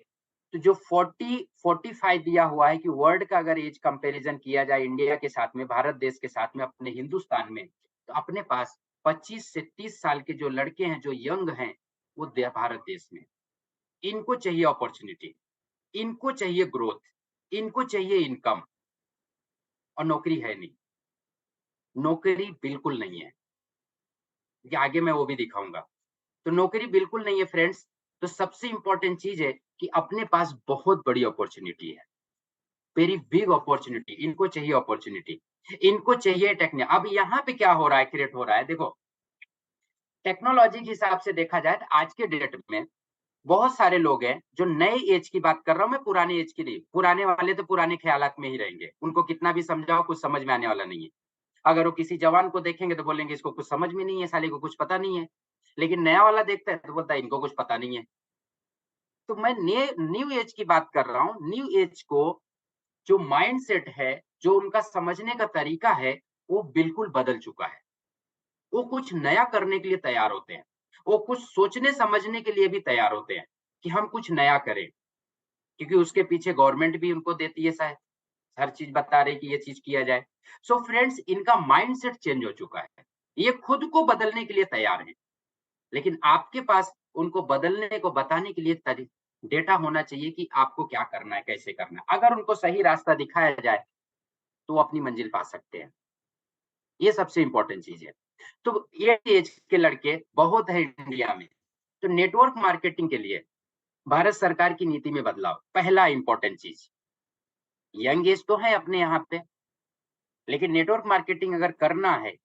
तो जो 45 दिया हुआ है कि वर्ल्ड का अगर एज कंपैरिजन किया जाए इंडिया के साथ में, भारत देश के साथ में, अपने हिंदुस्तान में, तो अपने पास 25 से 30 साल के जो लड़के हैं, जो यंग हैं, वो भारत देश में। इनको चाहिए अपॉर्चुनिटी, इनको चाहिए ग्रोथ, इनको चाहिए इनकम, और नौकरी है नहीं, नौकरी बिल्कुल नहीं है। ये आगे मैं वो भी दिखाऊंगा। तो नौकरी बिल्कुल नहीं है फ्रेंड्स। तो सबसे इंपॉर्टेंट चीज है कि अपने पास बहुत बड़ी अपॉर्चुनिटी है, वेरी बिग अपॉर्चुनिटी। इनको चाहिए अपॉर्चुनिटी, इनको चाहिए टेक्निक। अब यहाँ पे क्या हो रहा है, क्रिएट हो रहा है, देखो टेक्नोलॉजी के हिसाब से देखा जाए तो आज के डेट में बहुत सारे लोग हैं जो नए एज की बात कर रहा हूं मैं, पुराने एज की नहीं। पुराने वाले तो पुराने ख्यालात में ही रहेंगे, उनको कितना भी समझाओ कुछ समझ में आने वाला नहीं है। अगर वो किसी जवान को देखेंगे तो बोलेंगे इसको कुछ समझ में नहीं है, साले को कुछ पता नहीं है। लेकिन नया वाला देखता है तो बोलता है इनको कुछ पता नहीं है। तो मैं न्यू एज की बात कर रहा हूँ। न्यू एज को जो माइंडसेट है, जो उनका समझने का तरीका है, वो बिल्कुल बदल चुका है। वो कुछ नया करने के लिए तैयार होते हैं, वो कुछ सोचने समझने के लिए भी तैयार होते हैं कि हम कुछ नया करें, क्योंकि उसके पीछे गवर्नमेंट भी उनको देती है शायद, हर चीज बता रही कि ये चीज किया जाए। सो फ्रेंड्स, इनका माइंडसेट चेंज हो चुका है, ये खुद को बदलने के लिए तैयार है। लेकिन आपके पास उनको बदलने को बताने के लिए डेटा होना चाहिए कि आपको क्या करना है, कैसे करना है। अगर उनको सही रास्ता दिखाया जाए तो वो अपनी मंजिल पा सकते हैं। ये सबसे इंपॉर्टेंट चीज है। तो ये एज के लड़के बहुत है इंडिया में। तो नेटवर्क मार्केटिंग के लिए भारत सरकार की नीति में बदलाव, पहला इंपॉर्टेंट चीज। यंग एज तो है अपने यहाँ पे, लेकिन नेटवर्क मार्केटिंग अगर करना है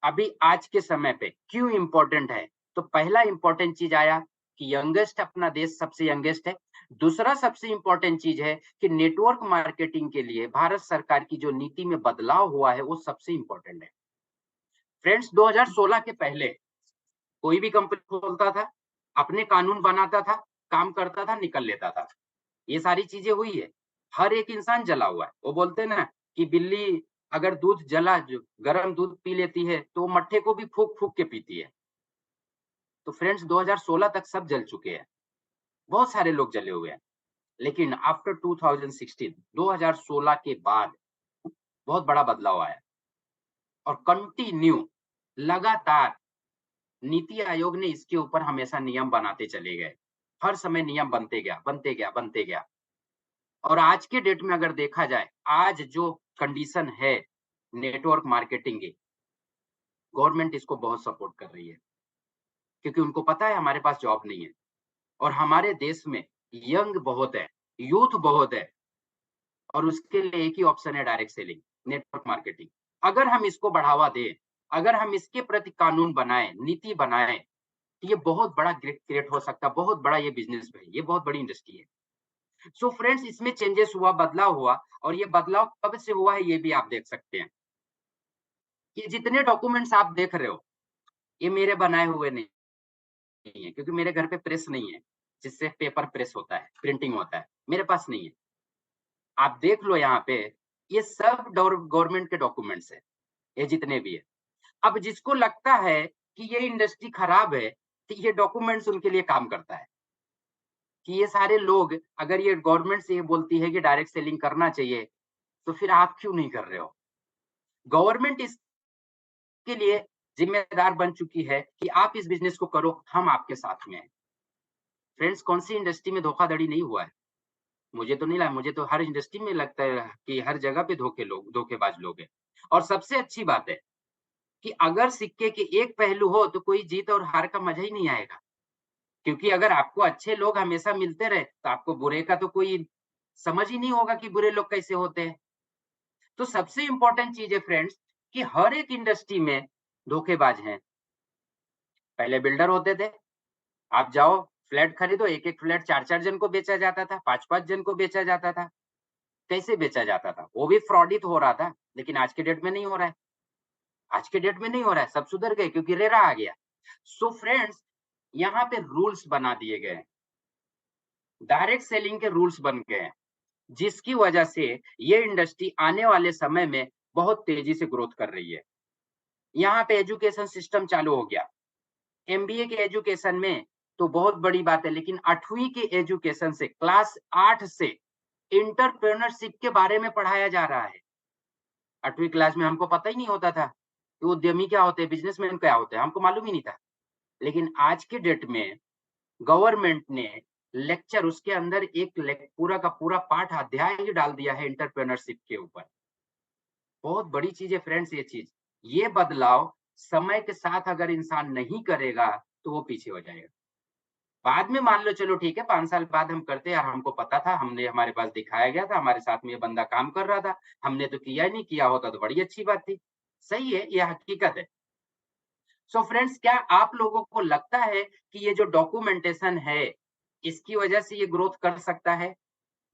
अभी आज के समय पे, क्यों इंपॉर्टेंट है? तो पहला इंपॉर्टेंट चीज आया कि यंगेस्ट, अपना देश सबसे यंगेस्ट है। दूसरा सबसे इंपॉर्टेंट चीज है कि नेटवर्क मार्केटिंग के लिए भारत सरकार की जो नीति में बदलाव हुआ है वो सबसे इंपॉर्टेंट है। फ्रेंड्स, 2016 के पहले कोई भी कंपनी खोलता था, अपने कानून बनाता था, काम करता था, निकल लेता था। ये सारी चीजें हुई है। हर एक इंसान जला हुआ है। वो बोलते हैं ना कि बिल्ली अगर दूध जला, जो गर्म दूध पी लेती है तो वो मट्ठे को भी फूक फूक के पीती है। तो फ्रेंड्स, 2016 तक सब जल चुके हैं, बहुत सारे लोग जले हुए हैं। लेकिन आफ्टर 2016, 2016 के बाद बहुत बड़ा बदलाव आया, और कंटिन्यू, लगातार नीति आयोग ने इसके ऊपर हमेशा नियम बनाते चले गए। हर समय नियम बनते गया, बनते गया, बनते गया। और आज के डेट में अगर देखा जाए, आज जो कंडीशन है नेटवर्क मार्केटिंग की, गवर्नमेंट इसको बहुत सपोर्ट कर रही है, क्योंकि उनको पता है हमारे पास जॉब नहीं है, और हमारे देश में यंग बहुत है, यूथ बहुत है, और उसके लिए एक ही ऑप्शन है, डायरेक्ट सेलिंग, नेटवर्क मार्केटिंग। अगर हम इसको बढ़ावा दें, अगर हम इसके प्रति कानून बनाए, नीति बनाए, तो ये बहुत बड़ा क्रिएट हो सकता है, बहुत बड़ा ये बिजनेस है, ये बहुत बड़ी इंडस्ट्री है। सो फ्रेंड्स, इसमें चेंजेस हुआ, बदलाव हुआ, और ये बदलाव कब से हुआ है ये भी आप देख सकते हैं। ये जितने डॉक्यूमेंट्स आप देख रहे हो, ये मेरे बनाए हुए नहीं है, क्योंकि मेरे घर पे प्रेस नहीं है जिससे पेपर प्रेस होता है, प्रिंटिंग होता है, मेरे पास नहीं है। आप देख लो यहाँ पे, ये सब गवर्नमेंट के डॉक्यूमेंट्स है, ये जितने भी है। अब जिसको लगता है कि ये इंडस्ट्री खराब है, तो ये डॉक्यूमेंट्स उनके लिए काम करता है कि ये सारे लोग, अगर ये गवर्नमेंट से ये बोलती है कि डायरेक्ट सेलिंग करना चाहिए, तो फिर आप क्यों नहीं कर रहे हो? गवर्नमेंट इसके लिए जिम्मेदार बन चुकी है कि आप इस बिजनेस को करो, हम आपके साथ में हैं। फ्रेंड्स, कौन सी इंडस्ट्री में धोखाधड़ी नहीं हुआ है? मुझे तो नहीं लगा, मुझे तो हर इंडस्ट्री में लगता है कि हर जगह पे धोखेबाज लोग हैं। और सबसे अच्छी बात है कि अगर सिक्के के एक पहलू हो तो कोई जीत और हार का मजा ही नहीं आएगा। क्योंकि अगर आपको अच्छे लोग हमेशा मिलते रहे तो आपको बुरे का तो कोई समझ ही नहीं होगा कि बुरे लोग कैसे होते हैं। तो सबसे इंपॉर्टेंट चीज है फ्रेंड्स कि हर एक इंडस्ट्री में धोखेबाज हैं। पहले बिल्डर होते थे, आप जाओ फ्लैट खरीदो, एक एक फ्लैट चार चार जन को बेचा जाता था, पांच पांच जन को बेचा जाता था। कैसे बेचा जाता था? वो भी फ्रॉडित हो रहा था, लेकिन आज के डेट में नहीं हो रहा है। आज के डेट में नहीं हो रहा है, सब सुधर गए क्योंकि रेरा आ गया। सो फ्रेंड्स, यहाँ पे रूल्स बना दिए गए हैं, डायरेक्ट सेलिंग के रूल्स बन गए हैं, जिसकी वजह से ये इंडस्ट्री आने वाले समय में बहुत तेजी से ग्रोथ कर रही है। यहाँ पे एजुकेशन सिस्टम चालू हो गया। एमबीए के एजुकेशन में तो बहुत बड़ी बात है, लेकिन 8वीं के एजुकेशन से, क्लास 8 से एंटरप्रेन्योरशिप के बारे में पढ़ाया जा रहा है। 8वीं क्लास में हमको पता ही नहीं होता था कि उद्यमी क्या होते हैं, बिजनेसमैन क्या होते हैं, हमको मालूम ही नहीं था। लेकिन आज के डेट में गवर्नमेंट ने लेक्चर, उसके अंदर एक पूरा का पूरा पाठ अध्याय ही डाल दिया है एंटरप्रेन्योरशिप के ऊपर। बहुत बड़ी चीज है फ्रेंड्स ये चीज। ये बदलाव समय के साथ अगर इंसान नहीं करेगा तो वो पीछे हो जाएगा। बाद में मान लो चलो ठीक है, 5 साल बाद हम करते यार, हमको पता था, हमने, हमारे पास दिखाया गया था, हमारे साथ में ये बंदा काम कर रहा था, हमने तो किया ही नहीं, किया होता तो बड़ी अच्छी बात थी। सही है, ये हकीकत है। सो फ्रेंड्स, क्या आप लोगों को लगता है कि ये जो डॉक्यूमेंटेशन है, इसकी वजह से ये ग्रोथ कर सकता है?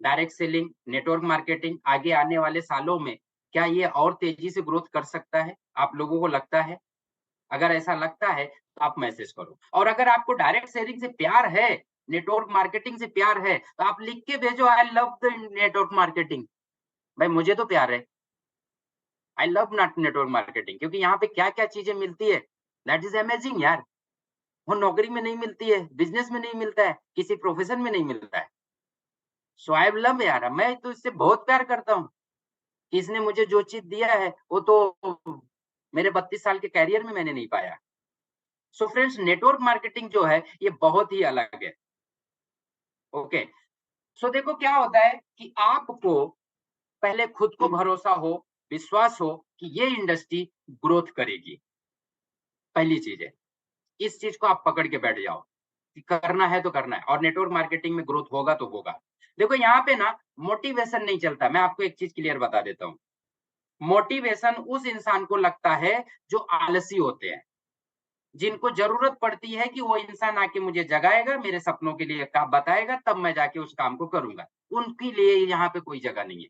डायरेक्ट सेलिंग, नेटवर्क मार्केटिंग आगे आने वाले सालों में क्या ये और तेजी से ग्रोथ कर सकता है? आप लोगों को लगता है? अगर ऐसा लगता है तो आप मैसेज करो। और अगर आपको डायरेक्ट सेलिंग से प्यार है, नेटवर्क मार्केटिंग से प्यार है, तो आप लिख के भेजो, I love the network marketing. भाई मुझे तो प्यार है, I love not network marketing, क्योंकि यहाँ पे क्या क्या चीजें मिलती है, दैट इज अमेजिंग यार। वो नौकरी में नहीं मिलती है, बिजनेस में नहीं मिलता है, किसी प्रोफेशन में नहीं मिलता है। सो आई लव यार, मैं तो इससे बहुत प्यार करता हूँ कि इसने मुझे जो चीज दिया है वो तो मेरे 32 साल के कैरियर में मैंने नहीं पाया। सो फ्रेंड्स, नेटवर्क मार्केटिंग जो है ये बहुत ही अलग है। ओके, सो देखो क्या होता है कि आपको पहले खुद को भरोसा हो, विश्वास हो कि ये इंडस्ट्री ग्रोथ करेगी। पहली चीज है, इस चीज को आप पकड़ के बैठ जाओ कि करना है तो करना है, और नेटवर्क मार्केटिंग में ग्रोथ होगा तो होगा। देखो यहाँ पे ना मोटिवेशन नहीं चलता। मैं आपको एक चीज क्लियर बता देता हूँ। मोटिवेशन उस इंसान को लगता है जो आलसी होते हैं, जिनको जरूरत पड़ती है कि वो इंसान आके मुझे जगाएगा, मेरे सपनों के लिए काम बताएगा, तब मैं जाके उस काम को करूंगा। उनके लिए यहाँ पे कोई जगह नहीं है,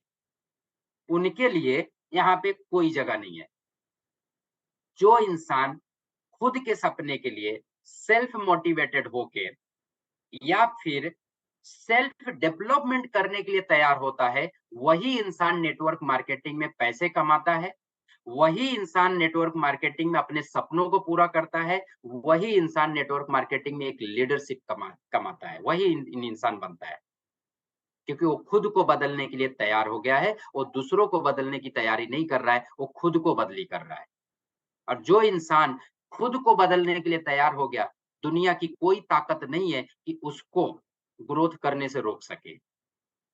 उनके लिए यहाँ पे कोई जगह नहीं है। जो इंसान खुद के सपने के लिए सेल्फ मोटिवेटेड होके या फिर सेल्फ डेवलपमेंट करने के लिए तैयार होता है, वही इंसान नेटवर्क मार्केटिंग में पैसे कमाता है, वही इंसान नेटवर्क मार्केटिंग में अपने सपनों को पूरा करता है, वही इंसान नेटवर्क मार्केटिंग में एक लीडरशिप कमाता है, वही इंसान बनता है। क्योंकि वो खुद को बदलने के लिए तैयार हो गया है, वो दूसरों को बदलने की तैयारी नहीं कर रहा है, वो खुद को बदली कर रहा है। और जो इंसान खुद को बदलने के लिए तैयार हो गया, दुनिया की कोई ताकत नहीं है कि उसको ग्रोथ करने से रोक सके।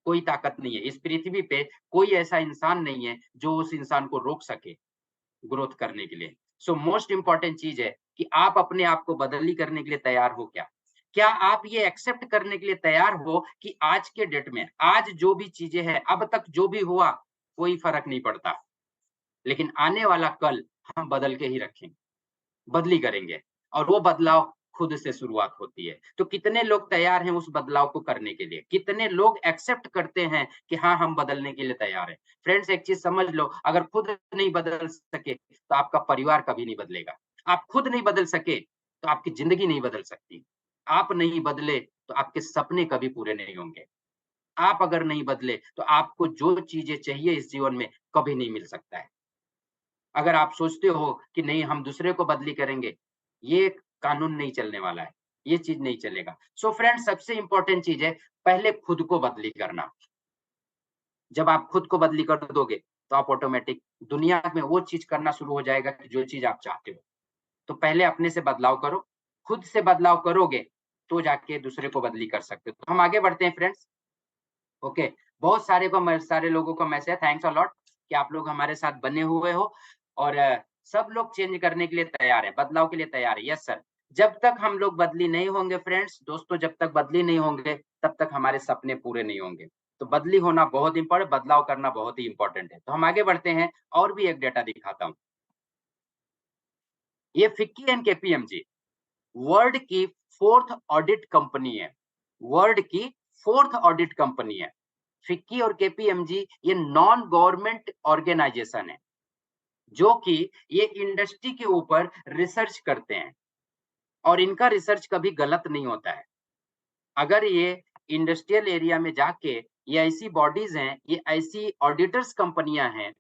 कोई ताकत नहीं है इस पृथ्वी पे, कोई ऐसा इंसान नहीं है जो उस इंसान को रोक सके ग्रोथ करने के लिए। सो मोस्ट इंपॉर्टेंट चीज है कि आप अपने आप को बदली करने के लिए तैयार हो क्या? क्या आप ये एक्सेप्ट करने के लिए तैयार हो कि आज के डेट में, आज जो भी चीजें हैं, अब तक जो भी हुआ, कोई फर्क नहीं पड़ता, लेकिन आने वाला कल हम बदल के ही रखेंगे, बदली करेंगे, और वो बदलाव खुद से शुरुआत होती है। तो कितने लोग तैयार हैं उस बदलाव को करने के लिए? कितने लोग एक्सेप्ट करते हैं कि हाँ, हम बदलने के लिए तैयार हैं? फ्रेंड्स, एक चीज समझ लो, अगर खुद नहीं बदल सके तो आपका परिवार कभी नहीं बदलेगा। आप खुद नहीं बदल सके तो आपकी जिंदगी नहीं बदल सकती। आप नहीं बदले तो आपके सपने कभी पूरे नहीं होंगे। आप अगर नहीं बदले तो आपको जो चीजें चाहिए इस जीवन में कभी नहीं मिल सकता है। अगर आप सोचते हो कि नहीं हम दूसरे को बदली करेंगे, ये कानून नहीं चलने वाला है, ये चीज नहीं चलेगा। सो फ्रेंड्स, सबसे इंपॉर्टेंट चीज है पहले खुद को बदली करना। जब आप खुद को बदली कर दोगे तो आप ऑटोमेटिक दुनिया में वो चीज करना शुरू हो जाएगा कि जो चीज आप चाहते हो। तो पहले अपने से बदलाव करो, खुद से बदलाव करोगे तो जाके दूसरे को बदली कर सकते हो। तो हम आगे बढ़ते हैं फ्रेंड्स। ओके, बहुत सारे लोगों को मैसेज, थैंक्स अ लॉट कि आप लोग हमारे साथ बने हुए हो, और सब लोग चेंज करने के लिए तैयार है, बदलाव के लिए तैयार है। यस सर, जब तक हम लोग बदली नहीं होंगे फ्रेंड्स, दोस्तों, जब तक बदली नहीं होंगे तब तक हमारे सपने पूरे नहीं होंगे। तो बदली होना बहुत इंपॉर्टेंट, बदलाव करना बहुत ही इंपॉर्टेंट है। तो हम आगे बढ़ते हैं, और भी एक डेटा दिखाता हूँ। ये फिक्की एंड केपीएमजी वर्ल्ड की 4th ऑडिट कंपनी है, वर्ल्ड की 4th ऑडिट कंपनी है। फिक्की और केपीएमजी ये नॉन गवर्नमेंट ऑर्गेनाइजेशन है, जो कि ये इंडस्ट्री के ऊपर रिसर्च करते हैं और इनका रिसर्च कभी गलत नहीं होता है। अगर ये इंडस्ट्रियल एरिया में जाके ये ऐसी बॉडीज़ हैं, ये ऐसी ऑडिटर्स कंपनियाँ हैं,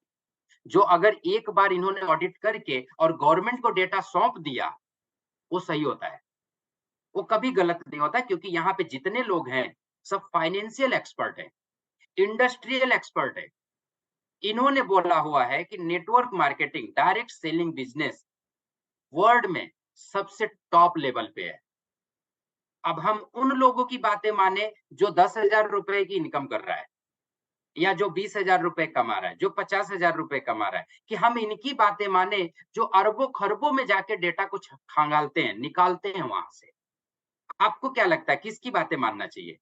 जो अगर एक बार इन्होंने ऑडिट करके और गवर्नमेंट को डेटा सौंप दिया, वो सही होता है। वो कभी गलत नहीं होता क्योंकि यहाँ पे जितने लोग हैं, सब फाइनेंशियल एक्सपर्ट हैं, इंडस्ट्रियल एक्सपर्ट हैं। इन्होंने बोला हुआ है कि network marketing, direct selling business world में सबसे टॉप लेवल पे है। अब हम उन लोगों की बातें माने जो 10,000 रुपए की इनकम कर रहा है या जो 20,000 रुपए कमा रहा है, जो 50,000 रुपए कमा रहा है, कि हम इनकी बातें माने जो अरबों-खरबों में जाके डेटा को खंगालते हैं, निकालते हैं वहाँ से। आपको क्या लगता है किसकी बातें मानना चाहिए?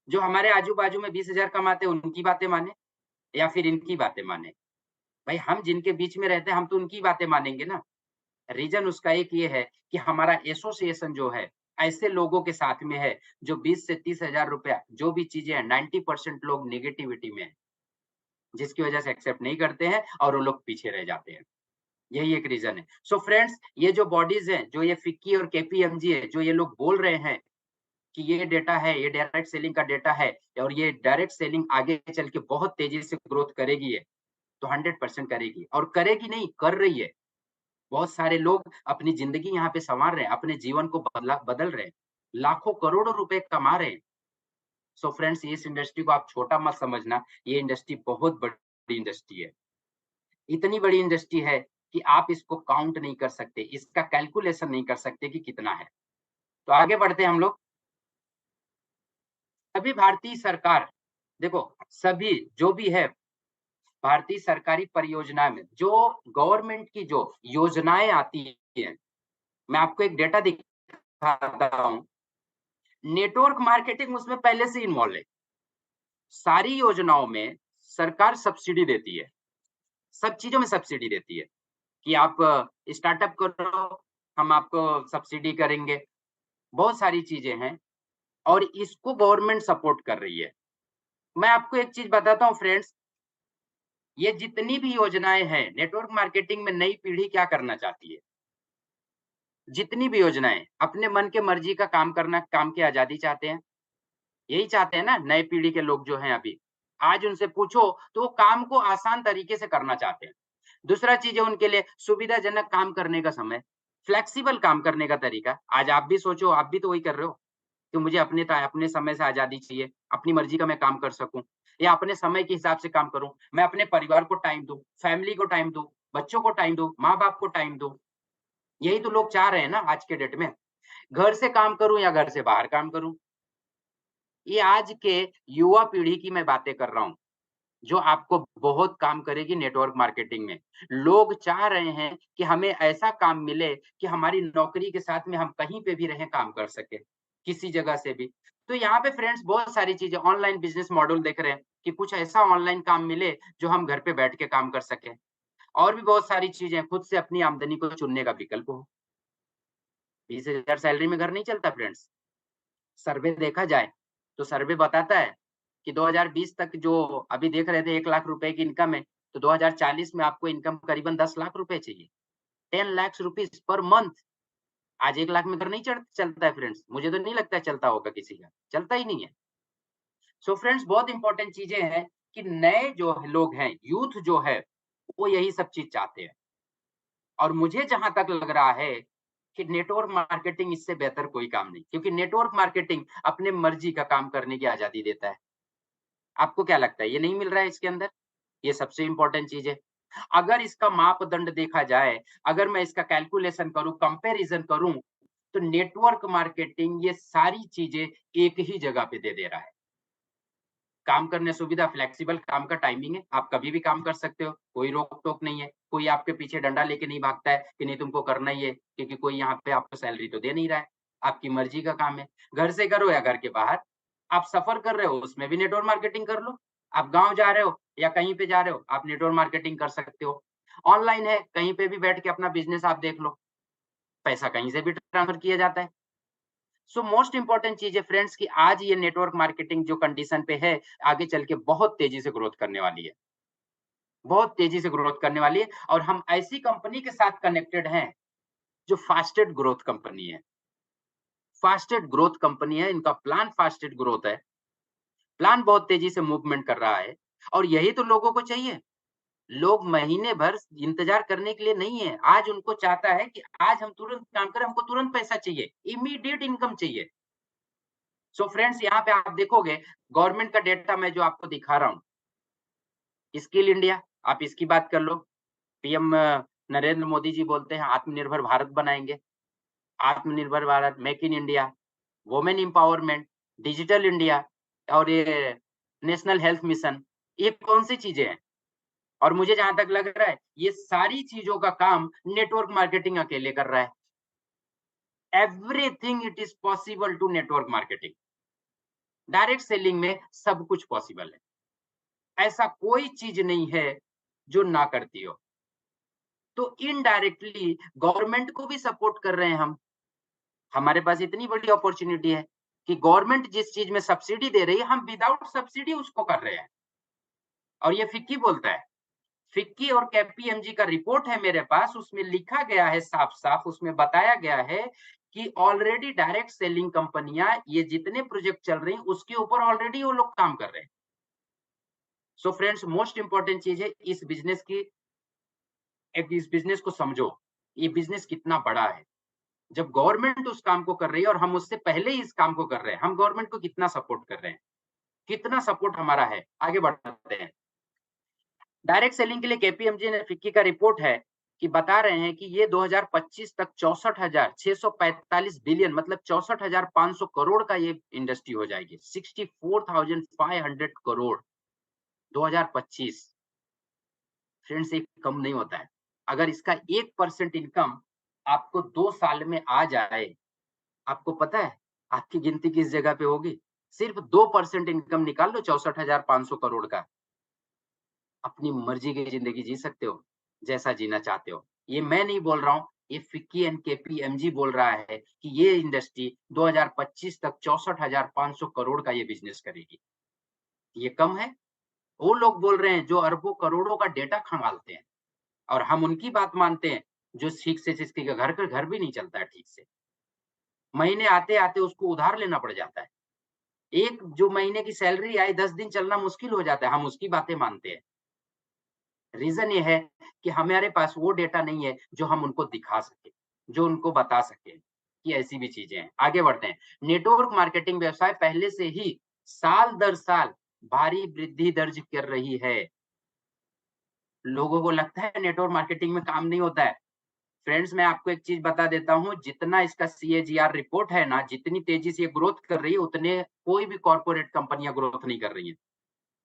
जो हमारे आजू-बाजू में 20,000 कमाते हैं उनकी बातें माने या फिर इनकी बातें माने? भाई हम जिनके बीच में रहते हैं हम तो उनकी बातें मानेंगे ना। रीज़न उसका एक ये है कि हमारा एसोसिएशन जो है, ऐसे लोगों के साथ में है जो 20 से 30,000 रुपया जो भी चीज़ें हैं 90% लोग नेगेटिविटी में हैं, जिसकी वजह से एक्सेप्ट नहीं करते हैं और वो लोग पीछे रह जाते हैं। यही एक रीज़न है। सो फ्रेंड्स ये जो बॉडीज़ हैं, जो ये फिक्की और केपीएमजी है, जो ये लोग बोल रहे हैं कि ये डेटा है, ये डायरेक्ट सेलिंग का डेटा है और ये डायरेक्ट सेलिंग आगे चल के बहुत तेज़ी से ग्रोथ करेगी ये, तो 100% करेगी और करेगी नहीं, कर रही है। बहुत सारे लोग अपनी ज़िंदगी यहाँ पे सँवार रहे हैं, अपने जीवन को बदल रहे हैं, लाखों करोड़ों रुपए कमा रहे हैं। सो फ्रेंड्स इस इंडस्ट्री को आप छोटा मत समझना, ये इंडस्ट्री बहुत बड़ी इंडस्ट्री है। इतनी बड़ी इंडस्ट्री है कि आप इसको काउंट नहीं कर सकते, इसका कैलकुलेशन नहीं कर सकते कि कितना है। तो आगे बढ़ते हैं हम लोग। सभी भारतीय सरकार देखो, सभी जो भी है भारतीय सरकारी परियोजना में जो गवर्नमेंट की जो योजनाएँ आती हैं, मैं आपको एक डेटा दिखाता हूँ। नेटवर्क मार्केटिंग उसमें पहले से इन्वॉल्व है। सारी योजनाओं में सरकार सब्सिडी देती है, सब चीज़ों में सब्सिडी देती है कि आप स्टार्टअप करो, हम आपको सब्सिडी करेंगे। बहुत सारी चीज़ें हैं और इसको गवर्नमेंट सपोर्ट कर रही है। मैं आपको एक चीज़ बताता हूँ फ्रेंड्स, ये जितनी भी योजनाएँ हैं, नेटवर्क मार्केटिंग में नई पीढ़ी क्या करना चाहती है? जितनी भी योजनाएँ, अपने मन के मर्ज़ी का काम करना, काम की आज़ादी चाहते हैं। यही चाहते हैं ना नए पीढ़ी के लोग जो हैं अभी। आज उनसे पूछो तो वो काम को आसान तरीके से करना चाहते हैं। दूसरा चीज़ है उनके लिए सुविधाजनक काम करने का समय, फ्लेक्सिबल काम करने का तरीका। आज आप भी सोचो, आप भी तो वही कर रहे हो कि मुझे अपने समय से आज़ादी चाहिए, अपनी मर्ज़ी का मैं काम कर सकूँ या अपने समय के हिसाब से काम करूँ। मैं अपने परिवार को टाइम दूँ, फैमिली को टाइम दूँ, बच्चों को टाइम दूँ, माँ-बाप को टाइम दूँ। यही तो लोग चाह रहे हैं ना आज के डेट में। घर से काम करूँ या घर से बाहर काम करूँ। ये आज के युवा पीढ़ी की मैं बातें कर रहा हूँ, जो आपको बहुत काम करेगी नेटवर्क मार्केटिंग में। लोग चाह रहे हैं कि हमें ऐसा काम मिले कि हमारी नौकरी के साथ में हम कहीं पे भी रहें काम कर सकें, किसी जगह से भी। तो यहाँ पे फ्रेंड्स बहुत सारी चीज़ें ऑनलाइन बिज़नेस मॉडल देख रहे हैं कि कुछ ऐसा ऑनलाइन काम मिले जो हम घर पे बैठ के काम कर सकें। और भी बहुत सारी चीज़ें खुद से अपनी आमदनी को चुनने का विकल्प हो। 20,000 सैलरी में घर नहीं चलता फ्रेंड्स। सर्वे देखा जाए, तो सर्वे बताता है कि 2020 तक जो अभी देख रहे थे 1 लाख रुपए की इनकम है, तो 2040 में आपको इनकम करीबन 10 लाख रुपए चाहिए। 10 लाख रुपीज़ पर मंथ। आज 1 लाख में घर नहीं चलता है फ्रेंड्स। मुझे तो नहीं लगता है चलता होगा किसी का, चलता ही नहीं है। सो फ्रेंड्स बहुत इंपॉर्टेंट चीज़ें हैं कि नए जो लोग हैं, यूथ जो है, वो यही सब चीज़ चाहते हैं। और मुझे जहाँ तक लग रहा है कि नेटवर्क मार्केटिंग इससे बेहतर कोई काम नहीं, क्योंकि नेटवर्क मार्केटिंग अपने मर्ज़ी का काम करने की आज़ादी देता है। आपको क्या लगता है ये नहीं मिल रहा है इसके अंदर? ये सबसे इम्पोर्टेंट चीज़ है। अगर इसका मापदंड देखा जाए, अगर मैं इसका कैलकुलेशन करूँ, कंपैरिज़न करूँ, तो नेटवर्क मार्केटिंग ये सारी चीज़ें एक ही जगह पे दे दे रहा है। काम करने सुविधा, फ्लेक्सिबल काम का टाइमिंग है, आप कभी भी काम कर सकते हो, कोई रोक-टोक नहीं है, कोई आपके पीछे डंडा लेके नहीं भागता है कि नहीं तुमको करना ही है, क्योंकि कोई यहाँ पे आपको सैलरी तो दे नहीं रहा है, आपकी मर्ज़ी का काम है। घर से करो या घर के बाहर, आप सफ़र कर रहे हो उसमें भी नेटवर्क मार्केटिंग कर लो, आप गाँव जा रहे हो या कहीं पे जा रहे हो, आप नेटवर्क मार्केटिंग कर सकते हो। ऑनलाइन है, कहीं पे भी बैठ के अपना बिज़नेस आप देख लो, पैसा कहीं से भी ट्रांसफर किया जाता है। सो मोस्ट इम्पोर्टेंट चीज़ है फ्रेंड्स कि आज ये नेटवर्क मार्केटिंग जो कंडीशन पे है, आगे चल के बहुत तेज़ी से ग्रोथ करने वाली है। बहुत तेजी से ग्रोथ करने वाली है और हम ऐसी कंपनी के साथ कनेक्टेड हैं जो फास्टेस्ट ग्रोथ कंपनी है। फास्टेस्ट ग्रोथ कंपनी है, इनका प्लान फास्टेस्ट ग्रोथ है। प्लान बहुत तेजी से मूवमेंट कर रहा है और यही तो लोगों को चाहिए। लोग महीने भर इंतजार करने के लिए नहीं है। आज उनको चाहता है कि आज हम तुरंत काम करें, हमको तुरंत पैसा चाहिए, इमीडिएट इनकम चाहिए। सो फ्रेंड्स यहाँ पे आप देखोगे गवर्नमेंट का डेटा मैं जो आपको दिखा रहा हूँ, स्किल इंडिया, आप इसकी बात कर लो। पीएम नरेंद्र मोदी जी बोलते हैं आत्मनिर्भर भारत बनाएँगे। आत्मनिर्भर Bharat, make in India, women empowerment, digital India और ये नेशनल हेल्थ मिशन, ये कौन-सी चीज़ें हैं? और मुझे जहाँ तक लग रहा है, ये सारी चीज़ों का काम नेटवर्क मार्केटिंग अकेले कर रहा है। Everything it is possible to network marketing. Direct selling में सब कुछ पॉसिबल है। ऐसा कोई चीज़ नहीं है जो ना करती हो। तो इनडायरेक्टली गवर्नमेंट को भी सपोर्ट कर रहे हैं हम। हमारे पास इतनी बड़ी अपॉर्च्युनिटी है कि गवर्नमेंट जिस चीज़ में सब्सिडी दे रही है, हम विदाउट सब्सिडी उसको कर रहे हैं। और ये फिक्की बोलता है। फिक्की और केपीएमजी का रिपोर्ट है मेरे पास, उसमें लिखा गया है साफ-साफ, उसमें बताया गया है कि ऑलरेडी डायरेक्ट सेलिंग कंपनियाँ ये जितने प्रोजेक्ट चल रही हैं, उसके ऊपर ऑलरेडी वो लोग काम कर रहे हैं। सो फ्रेंड्स मोस्ट इम्पोर्टेंट चीज़ है इस बिज़नेस को समझो। ये बिज़नेस कितना बड़ा है। जब गवर्नमेंट उस काम को कर रही है और हम उससे पहले ही इस काम को कर रहे हैं, हम गवर्नमेंट को कितना सपोर्ट कर रहे हैं, कितना सपोर्ट हमारा है। आगे बढ़ते हैं। डायरेक्ट सेलिंग के लिए केपीएमजी ने फिक्की का रिपोर्ट है कि बता रहे हैं कि ये 2025 तक 64,645 बिलियन मतलब 64,500 करोड़ का ये इंडस्ट्री हो जाएगी। 64,500 करोड़ 2025। फ्रेंड्स ये कम नहीं होता है। अगर इसका 1% इनकम आपको 2 साल में आ जाए, आपको पता है आपकी गिनती किस जगह पे होगी? सिर्फ 2% इनकम निकाल लो 64,500 करोड़ का। अपनी मर्जी की ज़िंदगी जी सकते हो, जैसा जीना चाहते हो। ये मैं नहीं बोल रहा हूँ, ये फिक्की एंड केपीएमजी बोल रहा है कि ये इंडस्ट्री 2025 तक 64,500 करोड़ का ये बिज़नेस करेगी। ये कम है? वो लोग बोल रहे हैं जो अरबों करोड़ों का डेटा खंगालते हैं और हम उनकी बात मानते हैं, जो ठीक से जिसके घर भी नहीं चलता है ठीक से। महीने आते-आते उसको उधार लेना पड़ जाता है। एक जो महीने की सैलरी आई 10 दिन चलना मुश्किल हो जाता है, हम उसकी बातें मानते हैं। रीज़न ये है कि हमारे पास वो डेटा नहीं है जो हम उनको दिखा सकें, जो उनको बता सकें कि ऐसी भी चीज़ें हैं। आगे बढ़ते हैं। नेटवर्क मार्केटिंग व्यवसाय पहले से ही साल दर साल भारी वृद्धि दर्ज कर रही है। लोगों को लगता है नेटवर्क मार्केटिंग में काम नहीं होता है। फ्रेंड्स मैं आपको एक चीज़ बता देता हूँ, जितना इसका सीएजीआर रिपोर्ट है ना, जितनी तेज़ी से ये ग्रोथ कर रही है, उतने कोई भी कॉर्पोरेट कंपनियाँ ग्रोथ नहीं कर रही हैं।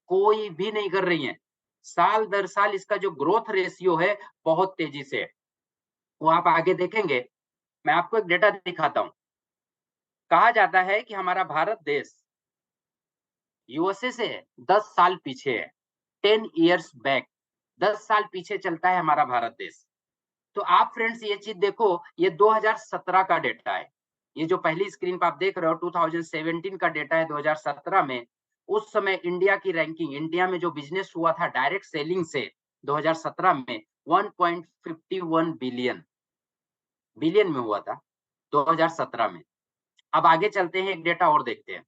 कोई भी नहीं कर रही हैं। साल दर साल इसका जो ग्रोथ रेशियो है, बहुत तेज़ी से है। वो आप आगे देखेंगे, मैं आपको एक डेटा दिखाता हूँ। कहा जाता है कि हमारा भारत देश यूएसए से 10 साल पीछे है, 10 इयर्स बैक 10 साल पीछे चलता है हमारा भारत देश। तो आप फ्रेंड्स ये चीज़ देखो, ये 2017 का डेटा है। ये जो पहली स्क्रीन पे आप देख रहे हो 2017 का डेटा है 2017 में, उस समय इंडिया की रैंकिंग इंडिया में जो बिज़नेस हुआ था डायरेक्ट सेलिंग से 2017 में 1.51 बिलियन बिलियन में हुआ था 2017 में। अब आगे चलते हैं, एक डेटा और देखते हैं।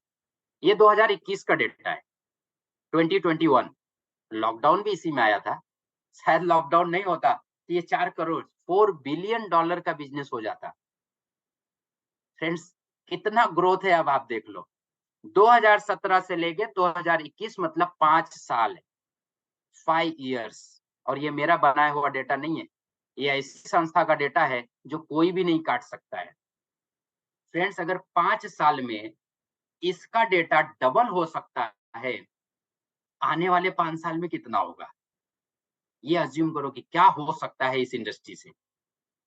ये 2021 का डेटा है, 2021 लॉकडाउन भी इसी में आया था। शायद लॉकडाउन नहीं होता तो ये 4 करोड़ 4 बिलियन डॉलर का बिज़नेस हो जाता। फ्रेंड्स कितना ग्रोथ है अब आप देख लो। 2017 से लेके 2021 मतलब 5 साल है, 5 इयर्स। और ये मेरा बनाया हुआ डेटा नहीं है। ये ऐसी संस्था का डेटा है जो कोई भी नहीं काट सकता है। फ्रेंड्स अगर 5 साल में इसका डेटा डबल हो सकता है, आने वाले 5 साल में कितना होगा? ये अज़्यूम करो कि क्या हो सकता है इस इंडस्ट्री से।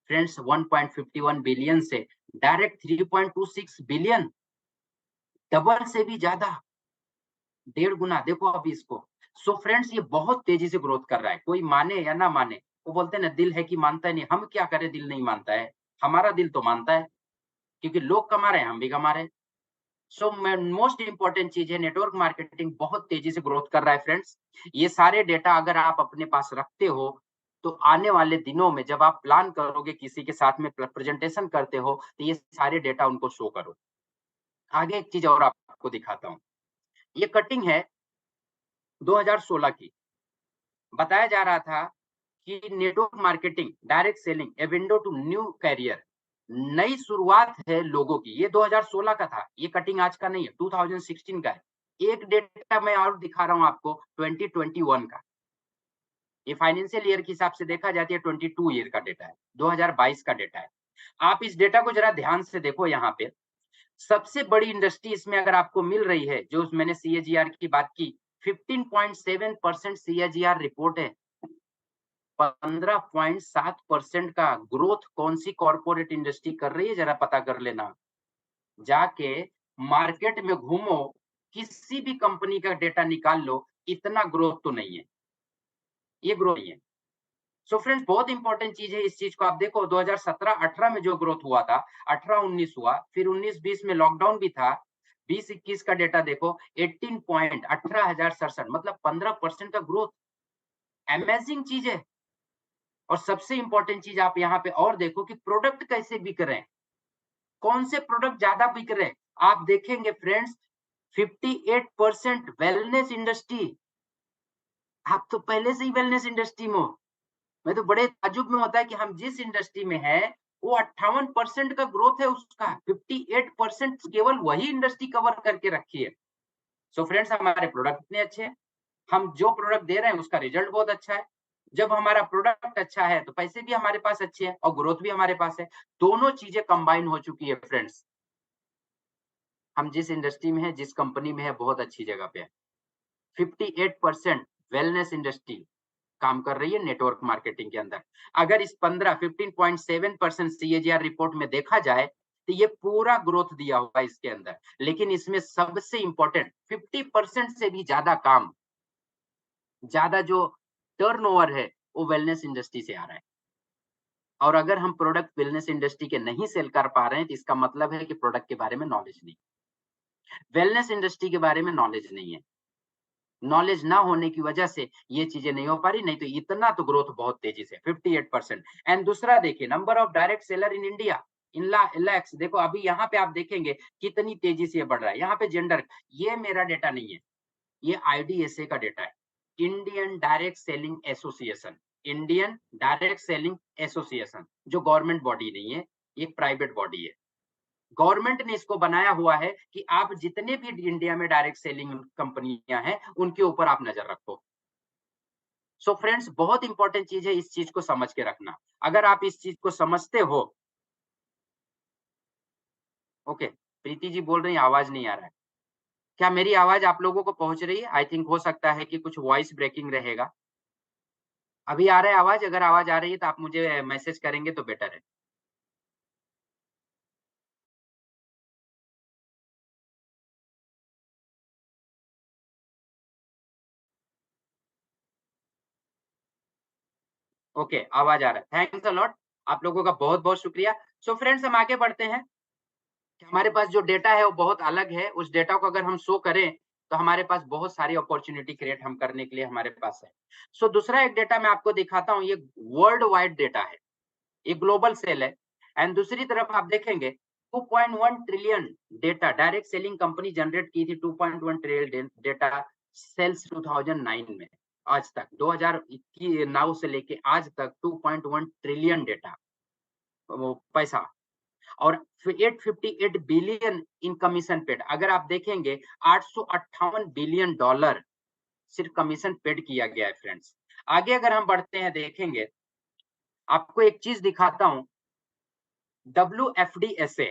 फ्रेंड्स 1.51 बिलियन से डायरेक्ट 3.26 बिलियन, डबल से भी ज़्यादा, 1.5 गुना देखो अभी इसको। सो फ्रेंड्स ये बहुत तेज़ी से ग्रोथ कर रहा है, कोई माने या ना माने। वो बोलते हैं ना दिल है कि मानता नहीं, हम क्या करें दिल नहीं मानता है। हमारा दिल तो मानता है, क्योंकि लोग कमा रहे हैं, हम भी कमा रहे हैं। सो मोस्ट इंपॉर्टेंट चीज है, नेटवर्क मार्केटिंग बहुत तेजी से ग्रोथ कर रहा है फ्रेंड्स। ये सारे डेटा अगर आप अपने पास रखते हो तो आने वाले दिनों में जब आप प्लान करोगे, किसी के साथ में प्रेजेंटेशन करते हो, तो ये सारे डेटा उनको शो करो। आगे एक चीज और आपको दिखाता हूँ, ये कटिंग है 2016 की। बताया जा रहा था कि network marketing direct selling a window to new career, नई शुरुआत है लोगों की। ये 2016 का था, ये कटिंग आज का नहीं है, 2016 का है। एक डेटा मैं और दिखा रहा हूं आपको 2021 का। ये फाइनेंशियल ईयर के हिसाब से देखा जाती है 22 ईयर का डेटा है, 2022 का डेटा है। आप इस डेटा को जरा ध्यान से देखो। यहाँ पे सबसे बड़ी इंडस्ट्री इसमें अगर आपको मिल रही है, जो मैंने सीएजीआर की बात की, 15.7% सीएजीआर रिपोर्ट है। 15.7% का ग्रोथ कौन सी कॉर्पोरेट इंडस्ट्री कर रही है, जरा पता कर लेना। जाके मार्केट में घूमो, किसी भी कंपनी का डेटा निकाल लो, इतना ग्रोथ तो नहीं है, ये ग्रोथ नहीं है। सो फ्रेंड्स, बहुत इंपॉर्टेंट चीज है, इस चीज को आप देखो। 2017-18 में जो ग्रोथ हुआ था, 18-19 हुआ, फिर 19-20 में लॉकडाउन भी था। 20-21 का डेटा देखो, 18,18,067, मतलब 15% का ग्रोथ। अमेजिंग चीज है। और सबसे इंपॉर्टेंट चीज आप यहाँ पे और देखो कि प्रोडक्ट कैसे बिक रहे हैं, कौन से प्रोडक्ट ज्यादा बिक रहे हैं। आप देखेंगे फ्रेंड्स, 58% वेलनेस इंडस्ट्री। आप तो पहले से ही वेलनेस इंडस्ट्री में हो। मैं तो बड़े ताज्जुब में होता है कि हम जिस इंडस्ट्री में है वो 58% का ग्रोथ है उसका, 58% केवल वही इंडस्ट्री कवर करके रखी है। सो फ्रेंड्स, हमारे प्रोडक्ट इतने अच्छे हैं, हम जो प्रोडक्ट दे रहे हैं उसका रिजल्ट बहुत अच्छा है। जब हमारा प्रोडक्ट अच्छा है तो पैसे भी हमारे पास अच्छे हैं और ग्रोथ भी हमारे पास है। दोनों चीजें कंबाइन हो चुकी है फ्रेंड्स। हम जिस इंडस्ट्री में है, जिस कंपनी में है, बहुत अच्छी जगह पे है। 58% वेलनेस इंडस्ट्री काम कर रही है नेटवर्क मार्केटिंग के अंदर। अगर इस 15.7% सीएजीआर रिपोर्ट में देखा जाए तो ये पूरा ग्रोथ दिया हुआ है इसके अंदर। लेकिन इसमें सबसे इंपॉर्टेंट 50% से भी ज्यादा काम, ज्यादा जो टर्नओवर है, वो वेलनेस इंडस्ट्री से आ रहा है। और अगर हम प्रोडक्ट वेलनेस इंडस्ट्री के नहीं सेल कर पा रहे हैं तो इसका मतलब है कि प्रोडक्ट के बारे में नॉलेज नहीं, वेलनेस इंडस्ट्री के बारे में नॉलेज नहीं है। नॉलेज ना होने की वजह से ये चीजें नहीं हो पा रही, नहीं तो इतना तो ग्रोथ बहुत तेजी से 58%। एंड दूसरा देखिए, number of direct seller in India in lakhs. देखो अभी यहाँ पे आप देखेंगे कितनी तेजी से बढ़ रहा है। यहाँ पे जेंडर, ये मेरा डेटा नहीं है, ये आईडीएसए का डेटा है, Indian direct selling association. Indian direct selling association जो गवर्नमेंट बॉडी नहीं है, ये प्राइवेट बॉडी है। गवर्नमेंट ने इसको बनाया हुआ है कि आप जितने भी इंडिया में डायरेक्ट सेलिंग कंपनियां हैं उनके ऊपर आप नजर रखो। सो फ्रेंड्स, बहुत इंपॉर्टेंट चीज है, इस चीज को समझ के रखना। अगर आप इस चीज को समझते हो, ओके। प्रीति जी बोल रही है आवाज नहीं आ रहा है, क्या मेरी आवाज आप लोगों को पहुंच रही है? आई थिंक हो सकता है कि कुछ वॉइस ब्रेकिंग रहेगा। अभी आ रहा है आवाज? अगर आवाज आ रही है तो आप मुझे मैसेज करेंगे तो बेटर है। ओके, आवाज आ रहा है, थैंक्स अ लॉट। आप लोगों का बहुत बहुत शुक्रिया। सो फ्रेंड्स, हम आगे बढ़ते हैं। हमारे पास जो डेटा है वो बहुत अलग है। उस डेटा को अगर हम शो करें तो हमारे पास बहुत सारी अपॉर्चुनिटी क्रिएट हम करने के लिए हमारे पास है। सो दूसरा एक डेटा मैं आपको दिखाता हूँ, ये वर्ल्ड वाइड डेटा है, ये ग्लोबल सेल है। एंड दूसरी तरफ आप देखेंगे 2.1 trillion data direct selling company generate की थी। 2.1 ट्रिलियन डेटा सेल्स 2009 में, आज तक 2009 से लेके आज तक 2.1 ट्रिलियन डेटा, वो पैसा। और 858 बिलियन इन कमीशन पेड। अगर आप देखेंगे 858 बिलियन डॉलर सिर्फ कमीशन पेड किया गया है फ्रेंड्स। आगे अगर हम बढ़ते हैं, देखेंगे आपको एक चीज दिखाता हूं, WFDSA।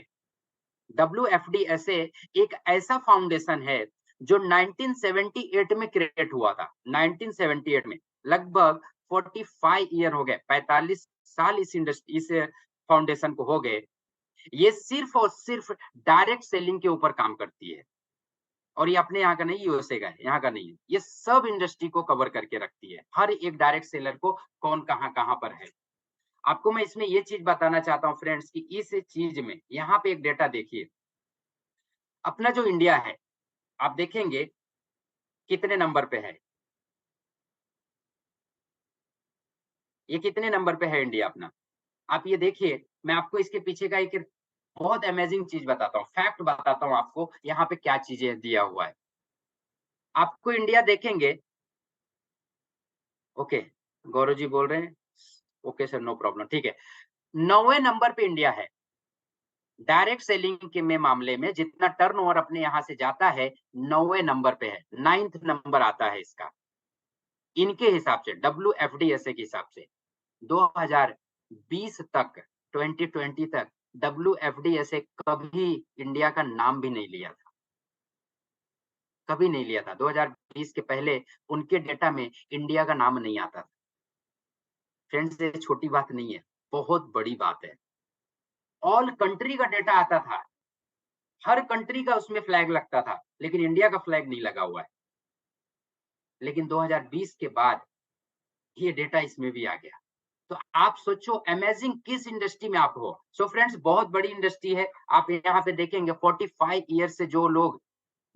WFDSA एक ऐसा फाउंडेशन है जो 1978 में क्रिएट हुआ था। 1978 में, लगभग 45 ईयर हो गए, 45 साल इस इंडस्ट्री, इस फाउंडेशन को हो गए। ये सिर्फ और सिर्फ डायरेक्ट सेलिंग के ऊपर काम करती है। और ये अपने यहाँ का नहीं, यूएसए का है, यहाँ का नहीं है। ये सब इंडस्ट्री को कवर करके रखती है, हर एक डायरेक्ट सेलर को कौन कहाँ कहाँ पर है। आपको मैं इसमें ये चीज बताना चाहता हूँ फ्रेंड्स कि इस चीज में यहाँ पे एक डेटा देखिए, अपना जो इंडिया है, आप देखेंगे कितने नंबर पे है? ये कितने नंबर पे है इंडिया अपना? आप ये देखिए, मैं आपको इसके पीछे का एक बहुत अमेजिंग चीज़ बताता हूँ, फैक्ट बताता हूँ आपको, यहाँ पे क्या चीज़ें दिया हुआ है। आपको इंडिया देखेंगे। ओके, गौरव जी बोल रहे हैं? ओके सर, नो प्रॉब्लम, ठीक है। 9वें नंबर पे इंडिया है। डायरेक्ट सेलिंग के में मामले में जितना टर्नओवर अपने यहाँ से जाता है, 9वें नंबर पे है, 9th नंबर आता है इसका। इनके हिसाब से, WFDSA के हिसाब से 2020 तक, 2020 तक WFDSA कभी इंडिया का नाम भी नहीं लिया था, कभी नहीं लिया था। 2020 के पहले उनके डेटा में इंडिया का नाम नहीं आता था। फ्रेंड्स, ये छोटी बात नहीं है, बहुत बड़ी बात है। ऑल कंट्री का डेटा आता था, हर कंट्री का उसमें फ्लैग लगता था, लेकिन इंडिया का फ्लैग नहीं लगा हुआ है। लेकिन 2020 के बाद ये डेटा इसमें भी आ गया। तो आप सोचो अमेजिंग किस इंडस्ट्री में आप हो। सो फ्रेंड्स, बहुत बड़ी इंडस्ट्री है। आप यहाँ पे देखेंगे 45 ईयर से जो लोग,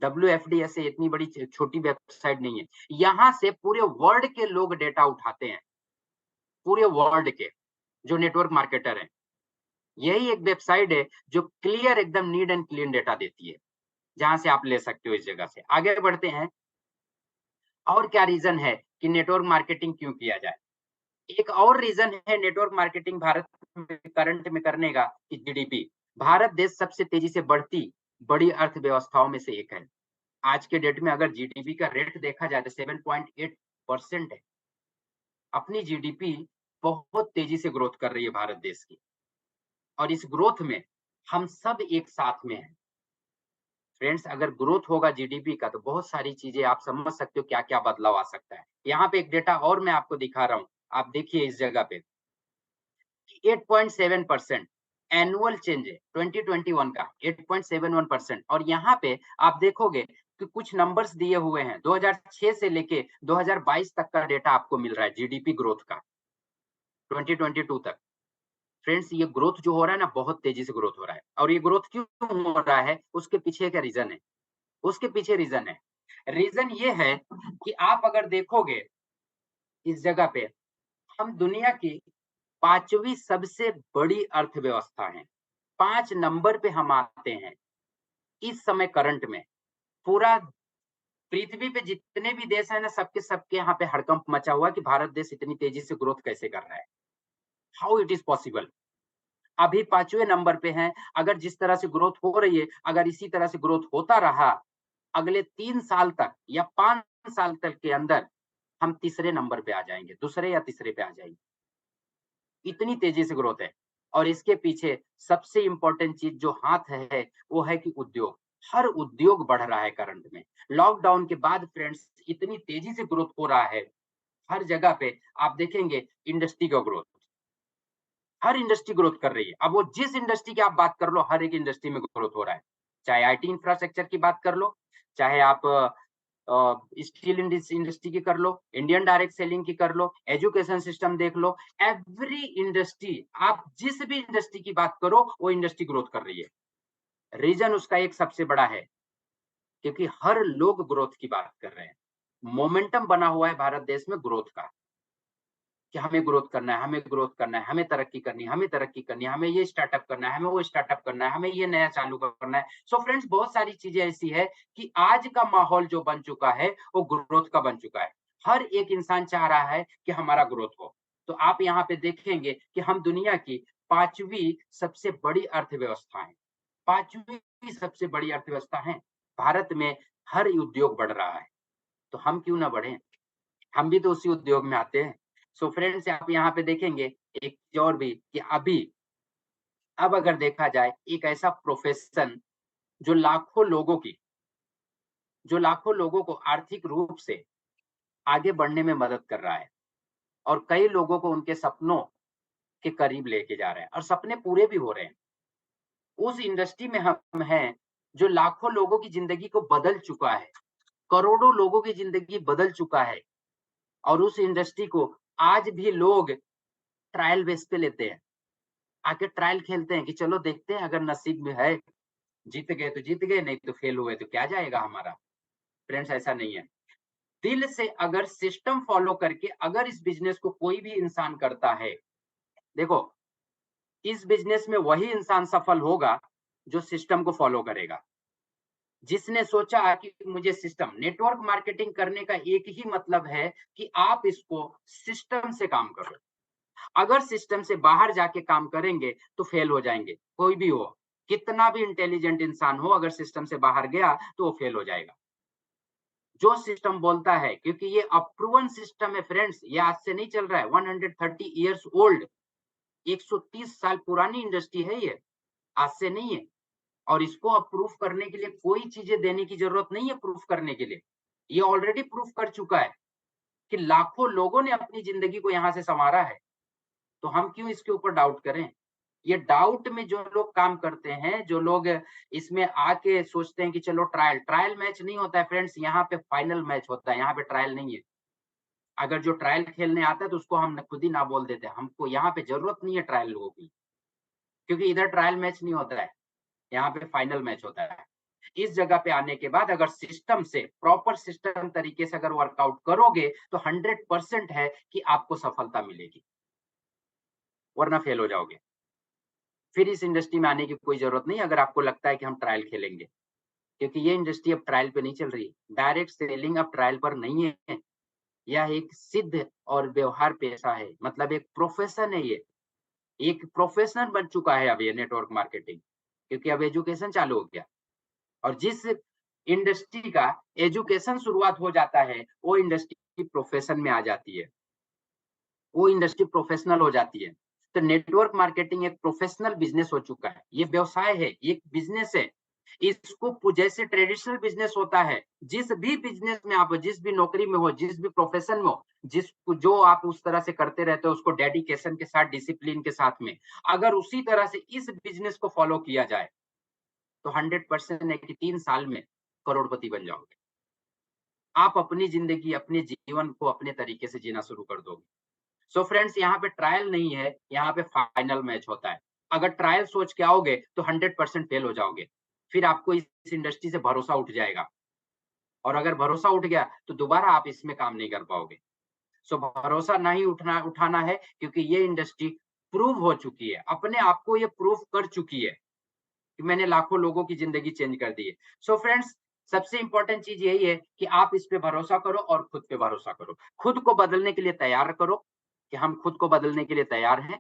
WFDS से इतनी बड़ी छोटी वेबसाइट नहीं है। यहाँ से पूरे वर्ल्ड के लोग डेटा उठाते हैं, पूरे वर्ल्ड के जो नेटवर्क मार्केटर हैं। यही एक वेबसाइट है जो क्लियर एकदम नीट एंड क्लीन डेटा देती है, जहां से आप ले सकते हो। इस जगह से आगे बढ़ते हैं। और क्या रीजन है कि नेटवर्क मार्केटिंग क्यों किया जाए? एक और रीजन है नेटवर्क मार्केटिंग भारत में करंट में करने का, कि जीडीपी। भारत देश सबसे तेजी से बढ़ती बड़ी अर्थव्यवस्थाओं में से एक है। आज के डेट में अगर जीडीपी का रेट देखा जाए तो 7.8% है। अपनी जीडीपी बहुत तेजी से ग्रोथ कर रही है भारत देश की, और इस ग्रोथ में हम सब एक साथ में हैं। फ्रेंड्स, अगर ग्रोथ होगा जीडीपी का तो बहुत सारी चीजें आप समझ सकते हो क्या क्या बदलाव आ सकता है। यहाँ पे एक डेटा और मैं आपको दिखा रहा हूँ, आप देखिए इस जगह पे 8.7% एनुअल चेंज है 2021 का, 8.71%। और यहाँ पे आप देखोगे कि कुछ नंबर्स दिए हुए हैं 2006 से लेके 2022 तक का डेटा आपको मिल रहा है जीडीपी ग्रोथ का, 2022 तक। फ्रेंड्स, ये ग्रोथ जो हो रहा है ना, बहुत तेजी से ग्रोथ हो रहा है। और ये ग्रोथ क्यों हो रहा है, उसके पीछे क्या रीजन है? उसके पीछे रीजन है, रीजन ये है कि आप अगर देखोगे इस जगह पे, हम दुनिया की 5वीं सबसे बड़ी अर्थव्यवस्था है। 5 नंबर पे हम आते हैं इस समय करंट में। पूरा पृथ्वी पे जितने भी देश है ना, सबके सबके यहाँ पे हड़कंप मचा हुआ है कि भारत देश इतनी तेजी से ग्रोथ कैसे कर रहा है, हाउ इट इज पॉसिबल। अभी 5वें नंबर पे हैं। अगर जिस तरह से ग्रोथ हो रही है, अगर इसी तरह से ग्रोथ होता रहा अगले 3 साल तक या 5 साल तक के अंदर, हम तीसरे नंबर पे आ जाएंगे, दूसरे या तीसरे पे आ जाएंगे। इतनी तेजी से ग्रोथ है। और इसके पीछे सबसे इंपॉर्टेंट चीज जो हाथ है, वो है कि उद्योग। हर उद्योग बढ़ रहा है करंट में। लॉकडाउन के बाद फ्रेंड्स, इतनी तेजी से ग्रोथ हो रहा है हर जगह पे। आप देखेंगे इंडस्ट्री का ग्रोथ, हर इंडस्ट्री ग्रोथ कर रही है। अब वो जिस इंडस्ट्री की आप बात कर लो, हर एक इंडस्ट्री में ग्रोथ हो रहा है। चाहे आईटी इंफ्रास्ट्रक्चर की बात कर लो, चाहे आप स्टील इंडस्ट्री की कर लो, इंडियन डायरेक्ट सेलिंग की कर लो, एजुकेशन सिस्टम देख लो। एवरी इंडस्ट्री, आप जिस भी इंडस्ट्री की बात करो, वो इंडस्ट्री ग्रोथ कर रही है। रीजन उसका एक सबसे बड़ा है, क्योंकि हर लोग ग्रोथ की बात कर रहे हैं। मोमेंटम बना हुआ है भारत देश में ग्रोथ का, कि हमें ग्रोथ करना है, हमें ग्रोथ करना है, हमें तरक्की करनी है, हमें तरक्की करनी है, हमें ये स्टार्टअप करना है, हमें वो स्टार्टअप करना है, हमें ये नया चालू करना है। सो फ्रेंड्स, बहुत सारी चीजें ऐसी है कि आज का माहौल जो बन चुका है वो ग्रोथ का बन चुका है। हर एक इंसान चाह रहा है कि हमारा ग्रोथ हो। तो आप यहाँ पे देखेंगे कि हम दुनिया की 5वीं सबसे बड़ी अर्थव्यवस्था है, 5वीं सबसे बड़ी अर्थव्यवस्था है। भारत में हर उद्योग बढ़ रहा है, तो हम क्यों ना बढ़े? हम भी तो उसी उद्योग में आते हैं। सो फ्रेंड्स, आप यहाँ पे देखेंगे एक चीज और भी, कि अभी अब अगर देखा जाए, एक ऐसा प्रोफेशन जो लाखों लोगों की, जो लाखों लोगों को आर्थिक रूप से आगे बढ़ने में मदद कर रहा है, और कई लोगों को उनके सपनों के करीब लेके जा रहे हैं, और सपने पूरे भी हो रहे हैं। उस इंडस्ट्री में हम हैं जो लाखों लोगों की जिंदगी को बदल चुका है, करोड़ों लोगों की जिंदगी बदल चुका है। और उस इंडस्ट्री को आज भी लोग ट्रायल बेस पे लेते हैं, आके ट्रायल खेलते हैं कि चलो देखते हैं अगर नसीब में है जीत गए तो जीत गए, नहीं तो फेल हुए तो क्या जाएगा हमारा। फ्रेंड्स ऐसा नहीं है। दिल से अगर सिस्टम फॉलो करके अगर इस बिजनेस को कोई भी इंसान करता है, देखो इस बिजनेस में वही इंसान सफल होगा जो सिस्टम को फॉलो करेगा। जिसने सोचा कि मुझे सिस्टम, नेटवर्क मार्केटिंग करने का एक ही मतलब है कि आप इसको सिस्टम से काम करो। अगर सिस्टम से बाहर जाके काम करेंगे तो फेल हो जाएंगे, कोई भी हो, कितना भी इंटेलिजेंट इंसान हो, अगर सिस्टम से बाहर गया तो वो फेल हो जाएगा। जो सिस्टम बोलता है, क्योंकि ये अप्रूवन सिस्टम है फ्रेंड्स, ये आज से नहीं चल रहा है, 130 इयर्स ओल्ड, 130 साल पुरानी इंडस्ट्री है ये, आज से नहीं है। और इसको अप्रूव करने के लिए कोई चीजें देने की जरूरत नहीं है। प्रूफ करने के लिए ये ऑलरेडी प्रूफ कर चुका है कि लाखों लोगों ने अपनी जिंदगी को यहां से संवारा है। तो हम क्यों इसके ऊपर डाउट करें। ये डाउट में जो लोग काम करते हैं, जो लोग इसमें आके सोचते हैं कि चलो ट्रायल, ट्रायल मैच नहीं होता है फ्रेंड्स, यहाँ पे फाइनल मैच होता है, यहाँ पे ट्रायल नहीं है। अगर जो ट्रायल खेलने आता है तो उसको हम खुद ही ना बोल देते हैं, हमको यहाँ पे जरूरत नहीं है ट्रायल लोगों की, क्योंकि इधर ट्रायल मैच नहीं होता है, यहाँ पे फाइनल मैच होता है। इस जगह पे आने के बाद अगर सिस्टम से, प्रॉपर सिस्टम तरीके से अगर वर्कआउट करोगे तो 100% है कि आपको सफलता मिलेगी, वरना फेल हो जाओगे। फिर इस इंडस्ट्री में आने की कोई जरूरत नहीं अगर आपको लगता है कि हम ट्रायल खेलेंगे, क्योंकि ये इंडस्ट्री अब ट्रायल पे नहीं चल रही। डायरेक्ट सेलिंग अब ट्रायल पर नहीं है, यह एक सिद्ध और व्यवहार पेशा है, मतलब एक प्रोफेशन है ये, एक प्रोफेशनल बन चुका है अब ये नेटवर्क मार्केटिंग, क्योंकि अब एजुकेशन चालू हो गया। और जिस इंडस्ट्री का एजुकेशन शुरुआत हो जाता है, वो इंडस्ट्री प्रोफेशन में आ जाती है, वो इंडस्ट्री प्रोफेशनल हो जाती है। तो नेटवर्क मार्केटिंग एक प्रोफेशनल बिजनेस हो चुका है, ये व्यवसाय है, ये बिजनेस है। इसको जैसे ट्रेडिशनल बिजनेस होता है, जिस भी बिजनेस में आप, जिस भी नौकरी में हो, जिस भी प्रोफेशन में हो, जिसको जो आप उस तरह से करते रहते हो, उसको डेडिकेशन के साथ, डिसिप्लिन के साथ में, अगर उसी तरह से इस बिजनेस को फॉलो किया जाए तो 100% है कि 3 साल में करोड़पति बन जाओगे। आप अपनी जिंदगी, अपने जीवन को अपने तरीके से जीना शुरू कर दोगे। सो फ्रेंड्स, यहाँ पे ट्रायल नहीं है, यहाँ पे फाइनल मैच होता है। अगर ट्रायल सोच के आओगे तो 100% फेल हो जाओगे, फिर आपको इस इंडस्ट्री से भरोसा उठ जाएगा, और अगर भरोसा उठ गया तो दोबारा आप इसमें काम नहीं कर पाओगे। सो भरोसा नहीं उठाना है, क्योंकि ये इंडस्ट्री प्रूव हो चुकी है, अपने आप को ये प्रूव कर चुकी है कि मैंने लाखों लोगों की जिंदगी चेंज कर दी है। सो फ्रेंड्स, सबसे इंपॉर्टेंट चीज यही है कि आप इस पे भरोसा करो और खुद पे भरोसा करो, खुद को बदलने के लिए तैयार करो कि हम खुद को बदलने के लिए तैयार हैं,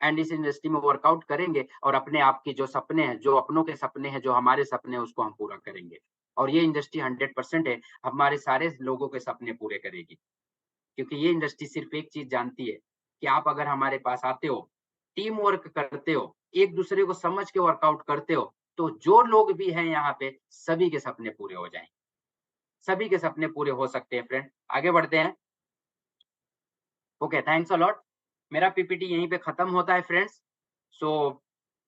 एंड इस इंडस्ट्री में वर्कआउट करेंगे और अपने आप के जो सपने हैं, जो अपनों के सपने हैं, जो हमारे सपने हैं, उसको हम पूरा करेंगे। और ये इंडस्ट्री 100% है, हमारे सारे लोगों के सपने पूरे करेगी, क्योंकि ये इंडस्ट्री सिर्फ एक चीज जानती है कि आप अगर हमारे पास आते हो, टीम वर्क करते हो, एक दूसरे को समझ के वर्कआउट करते हो, तो जो लोग भी हैं यहाँ पे, सभी के सपने पूरे हो जाएंगे, सभी के सपने पूरे हो सकते हैं फ्रेंड। आगे बढ़ते हैं। Okay, thanks a lot. मेरा पीपीटी यहीं पे खत्म होता है फ्रेंड्स। सो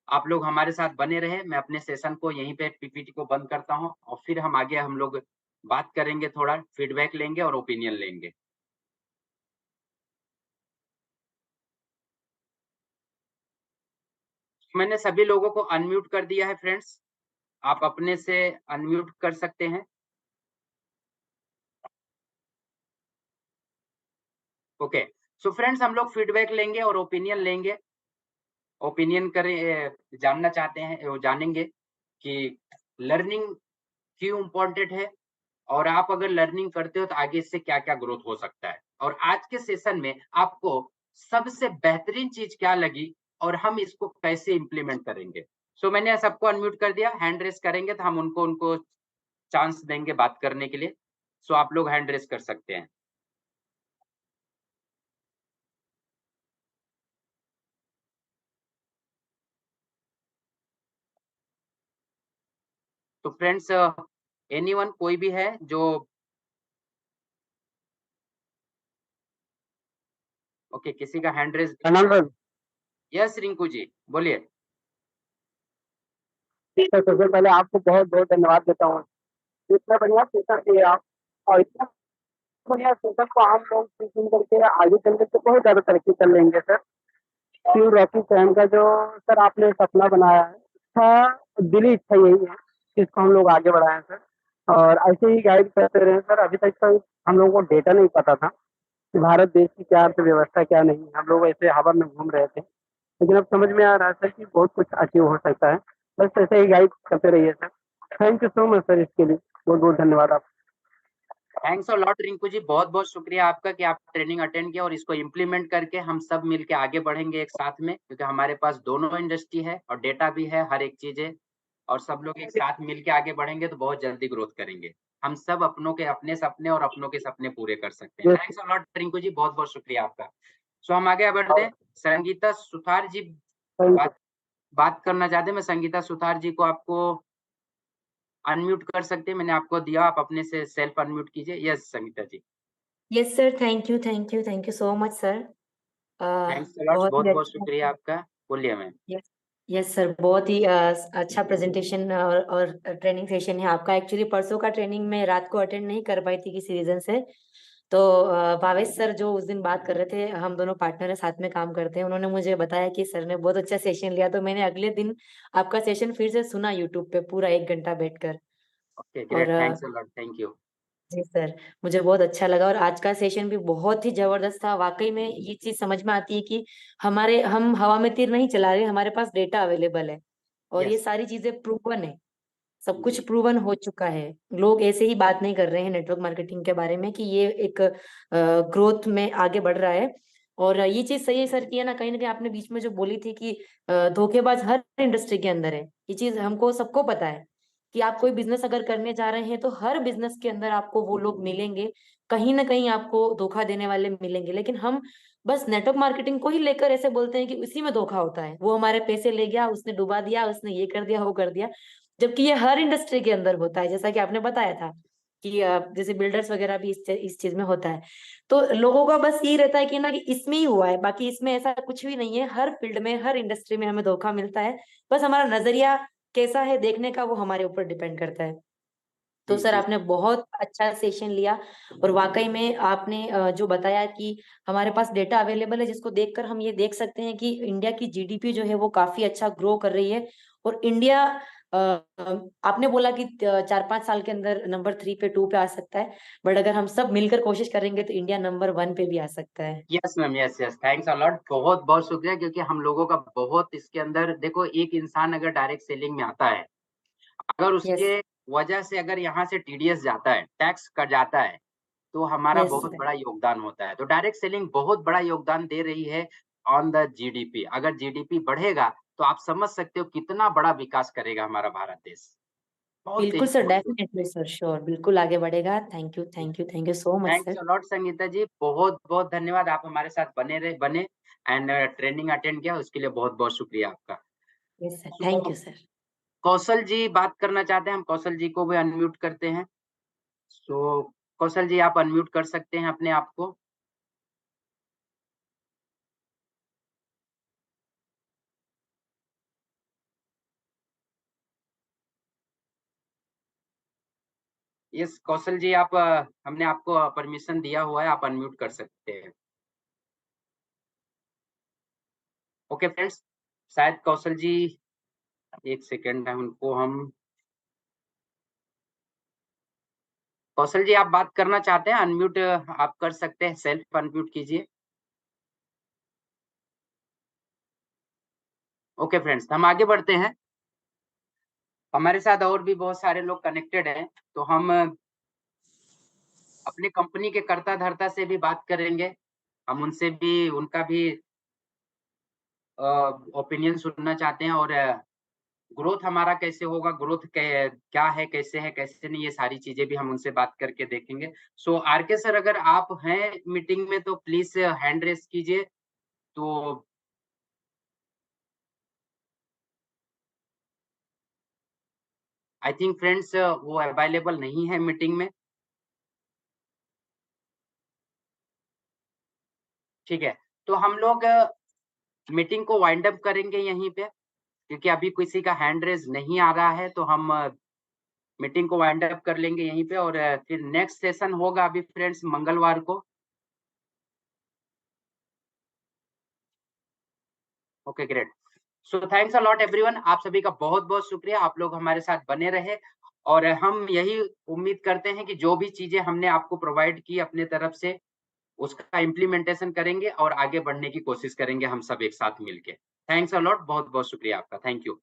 आप लोग हमारे साथ बने रहे, मैं अपने सेशन को यहीं पे पीपीटी को बंद करता हूँ, और फिर हम आगे हम लोग बात करेंगे, थोड़ा फीडबैक लेंगे और ओपिनियन लेंगे। मैंने सभी लोगों को अनम्यूट कर दिया है फ्रेंड्स, आप अपने से अनम्यूट कर सकते हैं। ओके, सो फ्रेंड्स, हम लोग फीडबैक लेंगे और ओपिनियन लेंगे। ओपिनियन करें, जानना चाहते हैं, वो जानेंगे कि लर्निंग क्यों इम्पोर्टेंट है, और आप अगर लर्निंग करते हो तो आगे इससे क्या-क्या ग्रोथ हो सकता है। और आज के सेशन में आपको सबसे बेहतरीन चीज क्या लगी और हम इसको कैसे इम्प्लीमेंट करेंगे। सो मैंने सबको अनम्यूट कर दिया, हैंड रेस करेंगे तो हम उनको उनको चांस देंगे बात करने के लिए। सो आप लोग हैंड रेस कर सकते हैं। तो फ्रेंड्स, एनीवन, कोई भी है जो, ओके, किसी का हैंड रेस। प्रणाम सर। यस रिंकू जी, बोलिए। ठीक है, सबसे पहले आपको बहुत बहुत धन्यवाद देता हूँ। इतना बढ़िया सेशन दिए आप, और इतना बढ़िया सेशन को हम लोग सुन करके आगे चल के बहुत ज़्यादा तरक्की कर लेंगे सर। शिव रॉकी चैन का जो सर आपने सपना बनाया है, इच्छा, दिली इच्छा यही है कि इसको हम लोग आगे बढ़ाएँ सर, और ऐसे ही गाइड करते रहें सर। अभी तक तो हम लोगों को डेटा नहीं पता था कि भारत देश की क्या अर्थव्यवस्था क्या नहीं है। हम लोग ऐसे हवा में घूम रहे थे, लेकिन अब समझ में आ रहा है सर कि बहुत कुछ अचीव हो सकता है। बस ऐसे ही गाइड करते रहिए sir. Thank you so much sir इसके लिए। बहुत-बहुत धन्यवाद आपका। Thanks a lot Rinku ji, बहुत-बहुत शुक्रिया आपका कि आप ट्रेनिंग अटेंड किया और इसको इम्प्लीमेंट करके हम सब मिलके आगे बढ़ेंगे एक साथ में, क्योंकि हमारे पास दोनों इंडस्ट्री है और डेटा भी है, हर एक चीज़ है और सब लोग एक साथ मिलके आगे बढ़ेंगे तो बहुत जल्दी ग्रोथ करेंगे। हम सब अपनों के अपने सपने और अपनों के सपने पूरे कर सकते हैं। Yes thanks a lot Rinku ji, बहुत-बहुत शुक्रिया आपका। सो हम आगे बढ़ते हैं। Sangeeta Suthar ji thank you. बात बात करना चाहते हैं। मैं संगीता सुथार जी को आपको अनम्यूट कर सकते हैं, मैंने आपको दिया, आप अपने से सेल्फ अनम्यूट कीजिए। Yes Sangeeta ji. Yes sir, thank you so much sir. Thanks a lot, बहुत ही बहुत-बहुत शुक्रिया अच्छा। आपका। बोलिए मैम। यस यस सर, बहुत ही अच्छा प्रेजेंटेशन और ट्रेनिंग सेशन है आपका। एक्चुअली परसों का ट्रेनिंग मैं रात को अटेंड नहीं कर पाई थी किसी रीजन से। तो भावेश सर जो उस दिन बात कर रहे थे, हम दोनों पार्टनर है, साथ में काम करते हैं, उन्होंने मुझे बताया कि सर ने बहुत अच्छा सेशन लिया। तो मैंने अगले दिन आपका सेशन फिर से सुना यूट्यूब पे पूरा 1 घंटा बैठकर। ओके और great, thanks a lot, thank you. जी सर, मुझे बहुत अच्छा लगा और आज का सेशन भी बहुत ही जबरदस्त था। वाकई में ये चीज समझ में आती है कि हम हवा में तीर नहीं चला रहे, हमारे पास डेटा अवेलेबल है और ये यस सारी चीजें प्रूवन है। सब कुछ जी, प्रूवन हो चुका है। लोग ऐसे ही बात नहीं कर रहे हैं नेटवर्क मार्केटिंग के बारे में कि ये एक ग्रोथ में आगे बढ़ रहा है। और ये चीज सही है सर कि है ना कहीं आपने बीच में जो बोली थी कि धोखेबाज हर इंडस्ट्री के अंदर है। ये चीज हमको सबको पता है कि आप जी, कोई बिजनेस अगर करने जा रहे हैं तो हर बिजनेस के अंदर आपको वो लोग मिलेंगे, कहीं ना कहीं आपको धोखा देने वाले मिलेंगे। लेकिन हम बस नेटवर्क मार्केटिंग को ही लेकर ऐसे बोलते हैं कि उसी में धोखा होता है, वो हमारे पैसे ले गया, उसने डुबा दिया, उसने ये कर दिया वो कर दिया। जबकि ये हर इंडस्ट्री के अंदर होता है, जैसा कि आपने बताया था कि जैसे बिल्डर्स वगैरह भी इस चीज में होता है। तो लोगों का बस यही रहता है कि ना कि इसमें ही हुआ है, बाकी इसमें ऐसा कुछ भी नहीं है। हर फील्ड में हर इंडस्ट्री में हमें धोखा मिलता है। बस हमारा नजरिया कैसा है देखने का, वो हमारे ऊपर डिपेंड करता है। तो जी, सर जी, आपने बहुत अच्छा सेशन लिया और वाकई में आपने जो बताया कि हमारे पास डेटा अवेलेबल है जिसको देखकर हम ये देख सकते हैं कि इंडिया की जीडीपी जो है वो काफी अच्छा ग्रो कर रही है। और इंडिया आपने बोला कि 4-5 साल के अंदर नंबर 3 पे 2 पे आ सकता है। बट अगर हम सब मिलकर कोशिश करेंगे तो इंडिया नंबर 1 पे भी आ सकता है। Yes ma'am, yes, yes, thanks a lot, बहुत-बहुत शुक्रिया, क्योंकि हम लोगों का बहुत इसके अंदर देखो, एक इंसान अगर डायरेक्ट सेलिंग में आता है, अगर यस उसके वजह से अगर यहाँ से टीडीएस जाता है, टैक्स कट जाता है, तो हमारा यस बहुत बड़ा योगदान होता है। तो डायरेक्ट सेलिंग बहुत बड़ा योगदान दे रही है ऑन द जीडीपी। अगर जीडीपी बढ़ेगा, तो आप समझ सकते हो कितना बड़ा विकास करेगा हमारा भारत देश। बहुत बिल्कुल तेज़ी सर, से बढ़ेगा। डेफिनेटली सर, श्योर, बिल्कुल आगे बढ़ेगा। Thank you so much thanks sir. A lot Sangeeta ji, बहुत-बहुत धन्यवाद, आप हमारे साथ बने एंड ट्रेनिंग अटेंड किया, उसके लिए बहुत-बहुत शुक्रिया आपका। Yes sir, thank so you sir. Kaushal ji बात करना चाहते हैं, हम कौशल जी को भी अनम्यूट करते हैं। सो कौशल जी आप अनम्यूट कर सकते हैं अपने आप को। यस कौशल जी, आप हमने आपको परमिशन दिया हुआ है, आप अनम्यूट कर सकते हैं। ओके फ्रेंड्स, शायद कौशल जी, 1 सेकंड है, उनको हम कौशल जी आप बात करना चाहते हैं, अनम्यूट आप कर सकते हैं, सेल्फ अनम्यूट कीजिए। ओके फ्रेंड्स, हम आगे बढ़ते हैं। हमारे साथ और भी बहुत सारे लोग कनेक्टेड हैं, तो हम अपनी कंपनी के कर्ता-धर्ता से भी बात करेंगे। हम उनसे भी उनका भी ओपिनियन सुनना चाहते हैं और ग्रोथ हमारा कैसे होगा, ग्रोथ क्या है, कैसे नहीं, ये सारी चीज़ें भी हम उनसे बात करके देखेंगे। सो आरके सर, अगर आप हैं मीटिंग में तो प्लीज़ हैंड रेज़ कीजिए। तो आई थिंक फ्रेंड्स वो अवेलेबल नहीं है मीटिंग में। ठीक है, तो हम लोग मीटिंग को वाइंड अप करेंगे यहीं पे, क्योंकि अभी किसी का हैंड रेज़ नहीं आ रहा है, तो हम मीटिंग को वाइंड अप कर लेंगे यहीं पे और फिर नेक्स्ट सेशन होगा अभी फ्रेंड्स मंगलवार को। Okay great. So thanks a lot everyone, आप सभी का बहुत बहुत शुक्रिया, आप लोग हमारे साथ बने रहे और हम यही उम्मीद करते हैं कि जो भी चीजें हमने आपको प्रोवाइड की अपने तरफ से उसका इम्प्लीमेंटेशन करेंगे और आगे बढ़ने की कोशिश करेंगे हम सब एक साथ मिलके। थैंक्स अ लॉट, बहुत बहुत शुक्रिया आपका, थैंक यू।